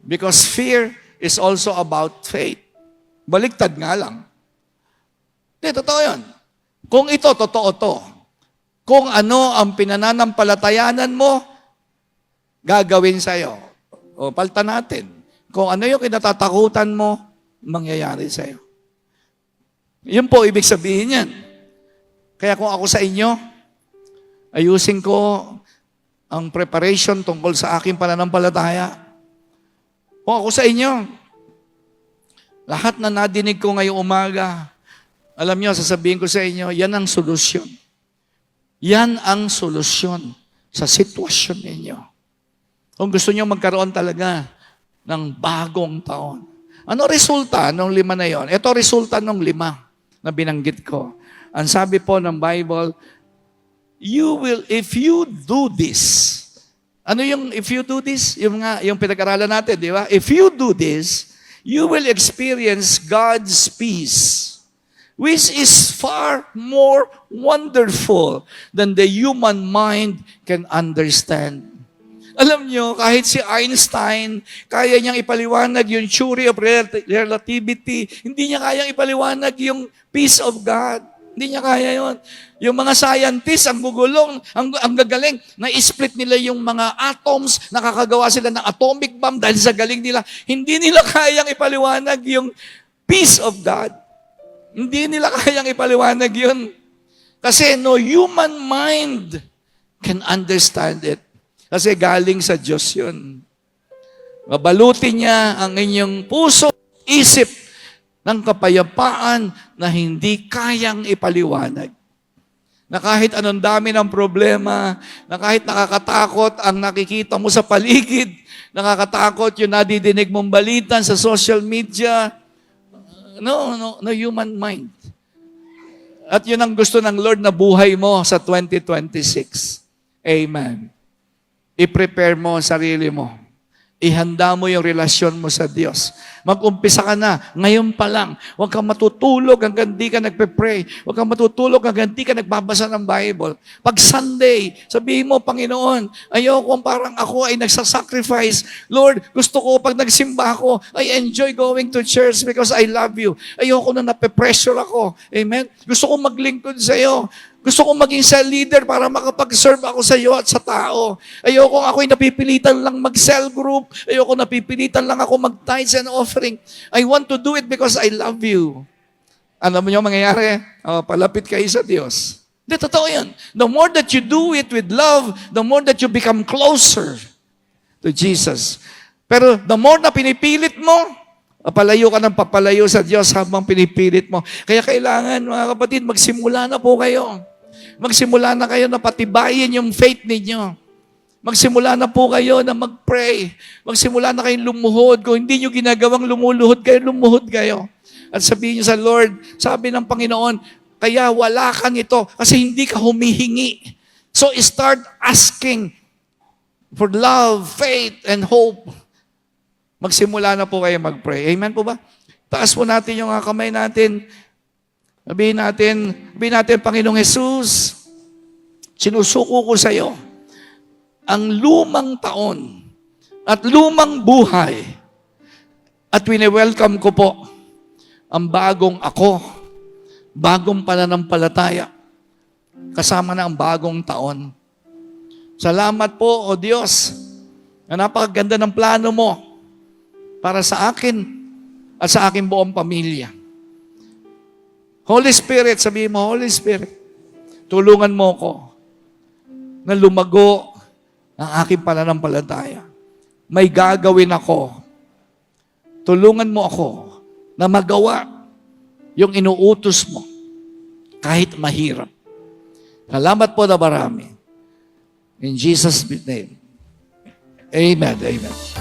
Because fear is also about faith. Baliktad nga lang. Hindi, totoo yun. Kung ito, totoo to. Kung ano ang pinananampalatayanan mo, gagawin sa'yo. O, palitan natin. Kung ano yung kinatatakutan mo, mangyayari sa'yo. Yun po, ibig sabihin yan. Kaya kung ako sa inyo, ayusin ko ang preparation tungkol sa aking pananampalataya. Kung ako sa inyo, lahat na nadinig ko ngayong umaga, alam nyo, sasabihin ko sa inyo, yan ang solusyon. Yan ang solusyon sa sitwasyon ninyo. Kung gusto nyo magkaroon talaga ng bagong taon. Ano resulta ng 5 na yon? Ito resulta ng 5 na binanggit ko. Ang sabi po ng Bible, if you do this, ano yung if you do this? Yung pinag-aralan natin, di ba? If you do this, you will experience God's peace, which is far more wonderful than the human mind can understand. Alam nyo, kahit si Einstein, kaya niyang ipaliwanag yung theory of relativity. Hindi niya kayang ipaliwanag yung peace of God. Hindi niya kaya yon. Yung mga scientists, ang gugulong, ang gagaling, na-split nila yung mga atoms, nakakagawa sila ng atomic bomb dahil sa galing nila. Hindi nila kayang ipaliwanag yung peace of God. Hindi nila kayang ipaliwanag yun. Kasi no human mind can understand it. Kasi galing sa Diyos yun. Mabalutin niya ang inyong puso, isip ng kapayapaan na hindi kayang ipaliwanag. Na kahit anong dami ng problema, na kahit nakakatakot ang nakikita mo sa paligid, nakakatakot yung nadidinig mong balitan sa social media, no human mind. At yun ang gusto ng Lord na buhay mo sa 2026. Amen. I-prepare mo ang sarili mo. Ihanda mo yung relasyon mo sa Diyos. Mag-umpisa ka na, ngayon pa lang. Huwag kang matutulog hanggang di ka nagpe-pray. Huwag kang matutulog hanggang di ka nagbabasa ng Bible. Pag Sunday, sabihin mo, Panginoon, ayoko parang ako ay nagsasacrifice. Lord, gusto ko pag nagsimba ako, I enjoy going to church because I love you. Ayoko na nape-pressure ako. Amen? Gusto ko maglingkod sa iyo. Gusto kong maging cell leader para makapag-serve ako sa iyo at sa tao. Ayoko ako'y napipilitan lang mag-cell group. Ayoko napipilitan lang ako mag-tithes and offering. I want to do it because I love you. Alam mo yung mangyayari? Palapit kayo sa Diyos. Hindi, totoo yan. The more that you do it with love, the more that you become closer to Jesus. Pero the more na pinipilit mo, papalayo ka ng papalayo sa Diyos habang pinipilit mo. Kaya kailangan, mga kapatid, magsimula na po kayo. Magsimula na kayo na patibayin yung faith ninyo. Magsimula na po kayo na mag-pray. Magsimula na kayong lumuhod. Kung hindi nyo ginagawang lumuhod kayo. At sabihin nyo sa Lord, sabi ng Panginoon, kaya wala ka nito kasi hindi ka humihingi. So start asking for love, faith, and hope. Magsimula na po kayo mag-pray. Amen po ba? Taas po natin yung kamay natin. Sabihin natin, Panginoong Jesus, sinusuko ko sa iyo ang lumang taon at lumang buhay at wini-welcome ko po ang bagong ako, bagong pananampalataya, kasama na ang bagong taon. Salamat po, O Diyos, na napakaganda ng plano mo para sa akin at sa aking buong pamilya. Holy Spirit, sabihin mo, Holy Spirit, tulungan mo ko na lumago ang aking pananampalataya. May gagawin ako. Tulungan mo ako na magawa yung inuutos mo kahit mahirap. Salamat po na marami. In Jesus' name. Amen. Amen.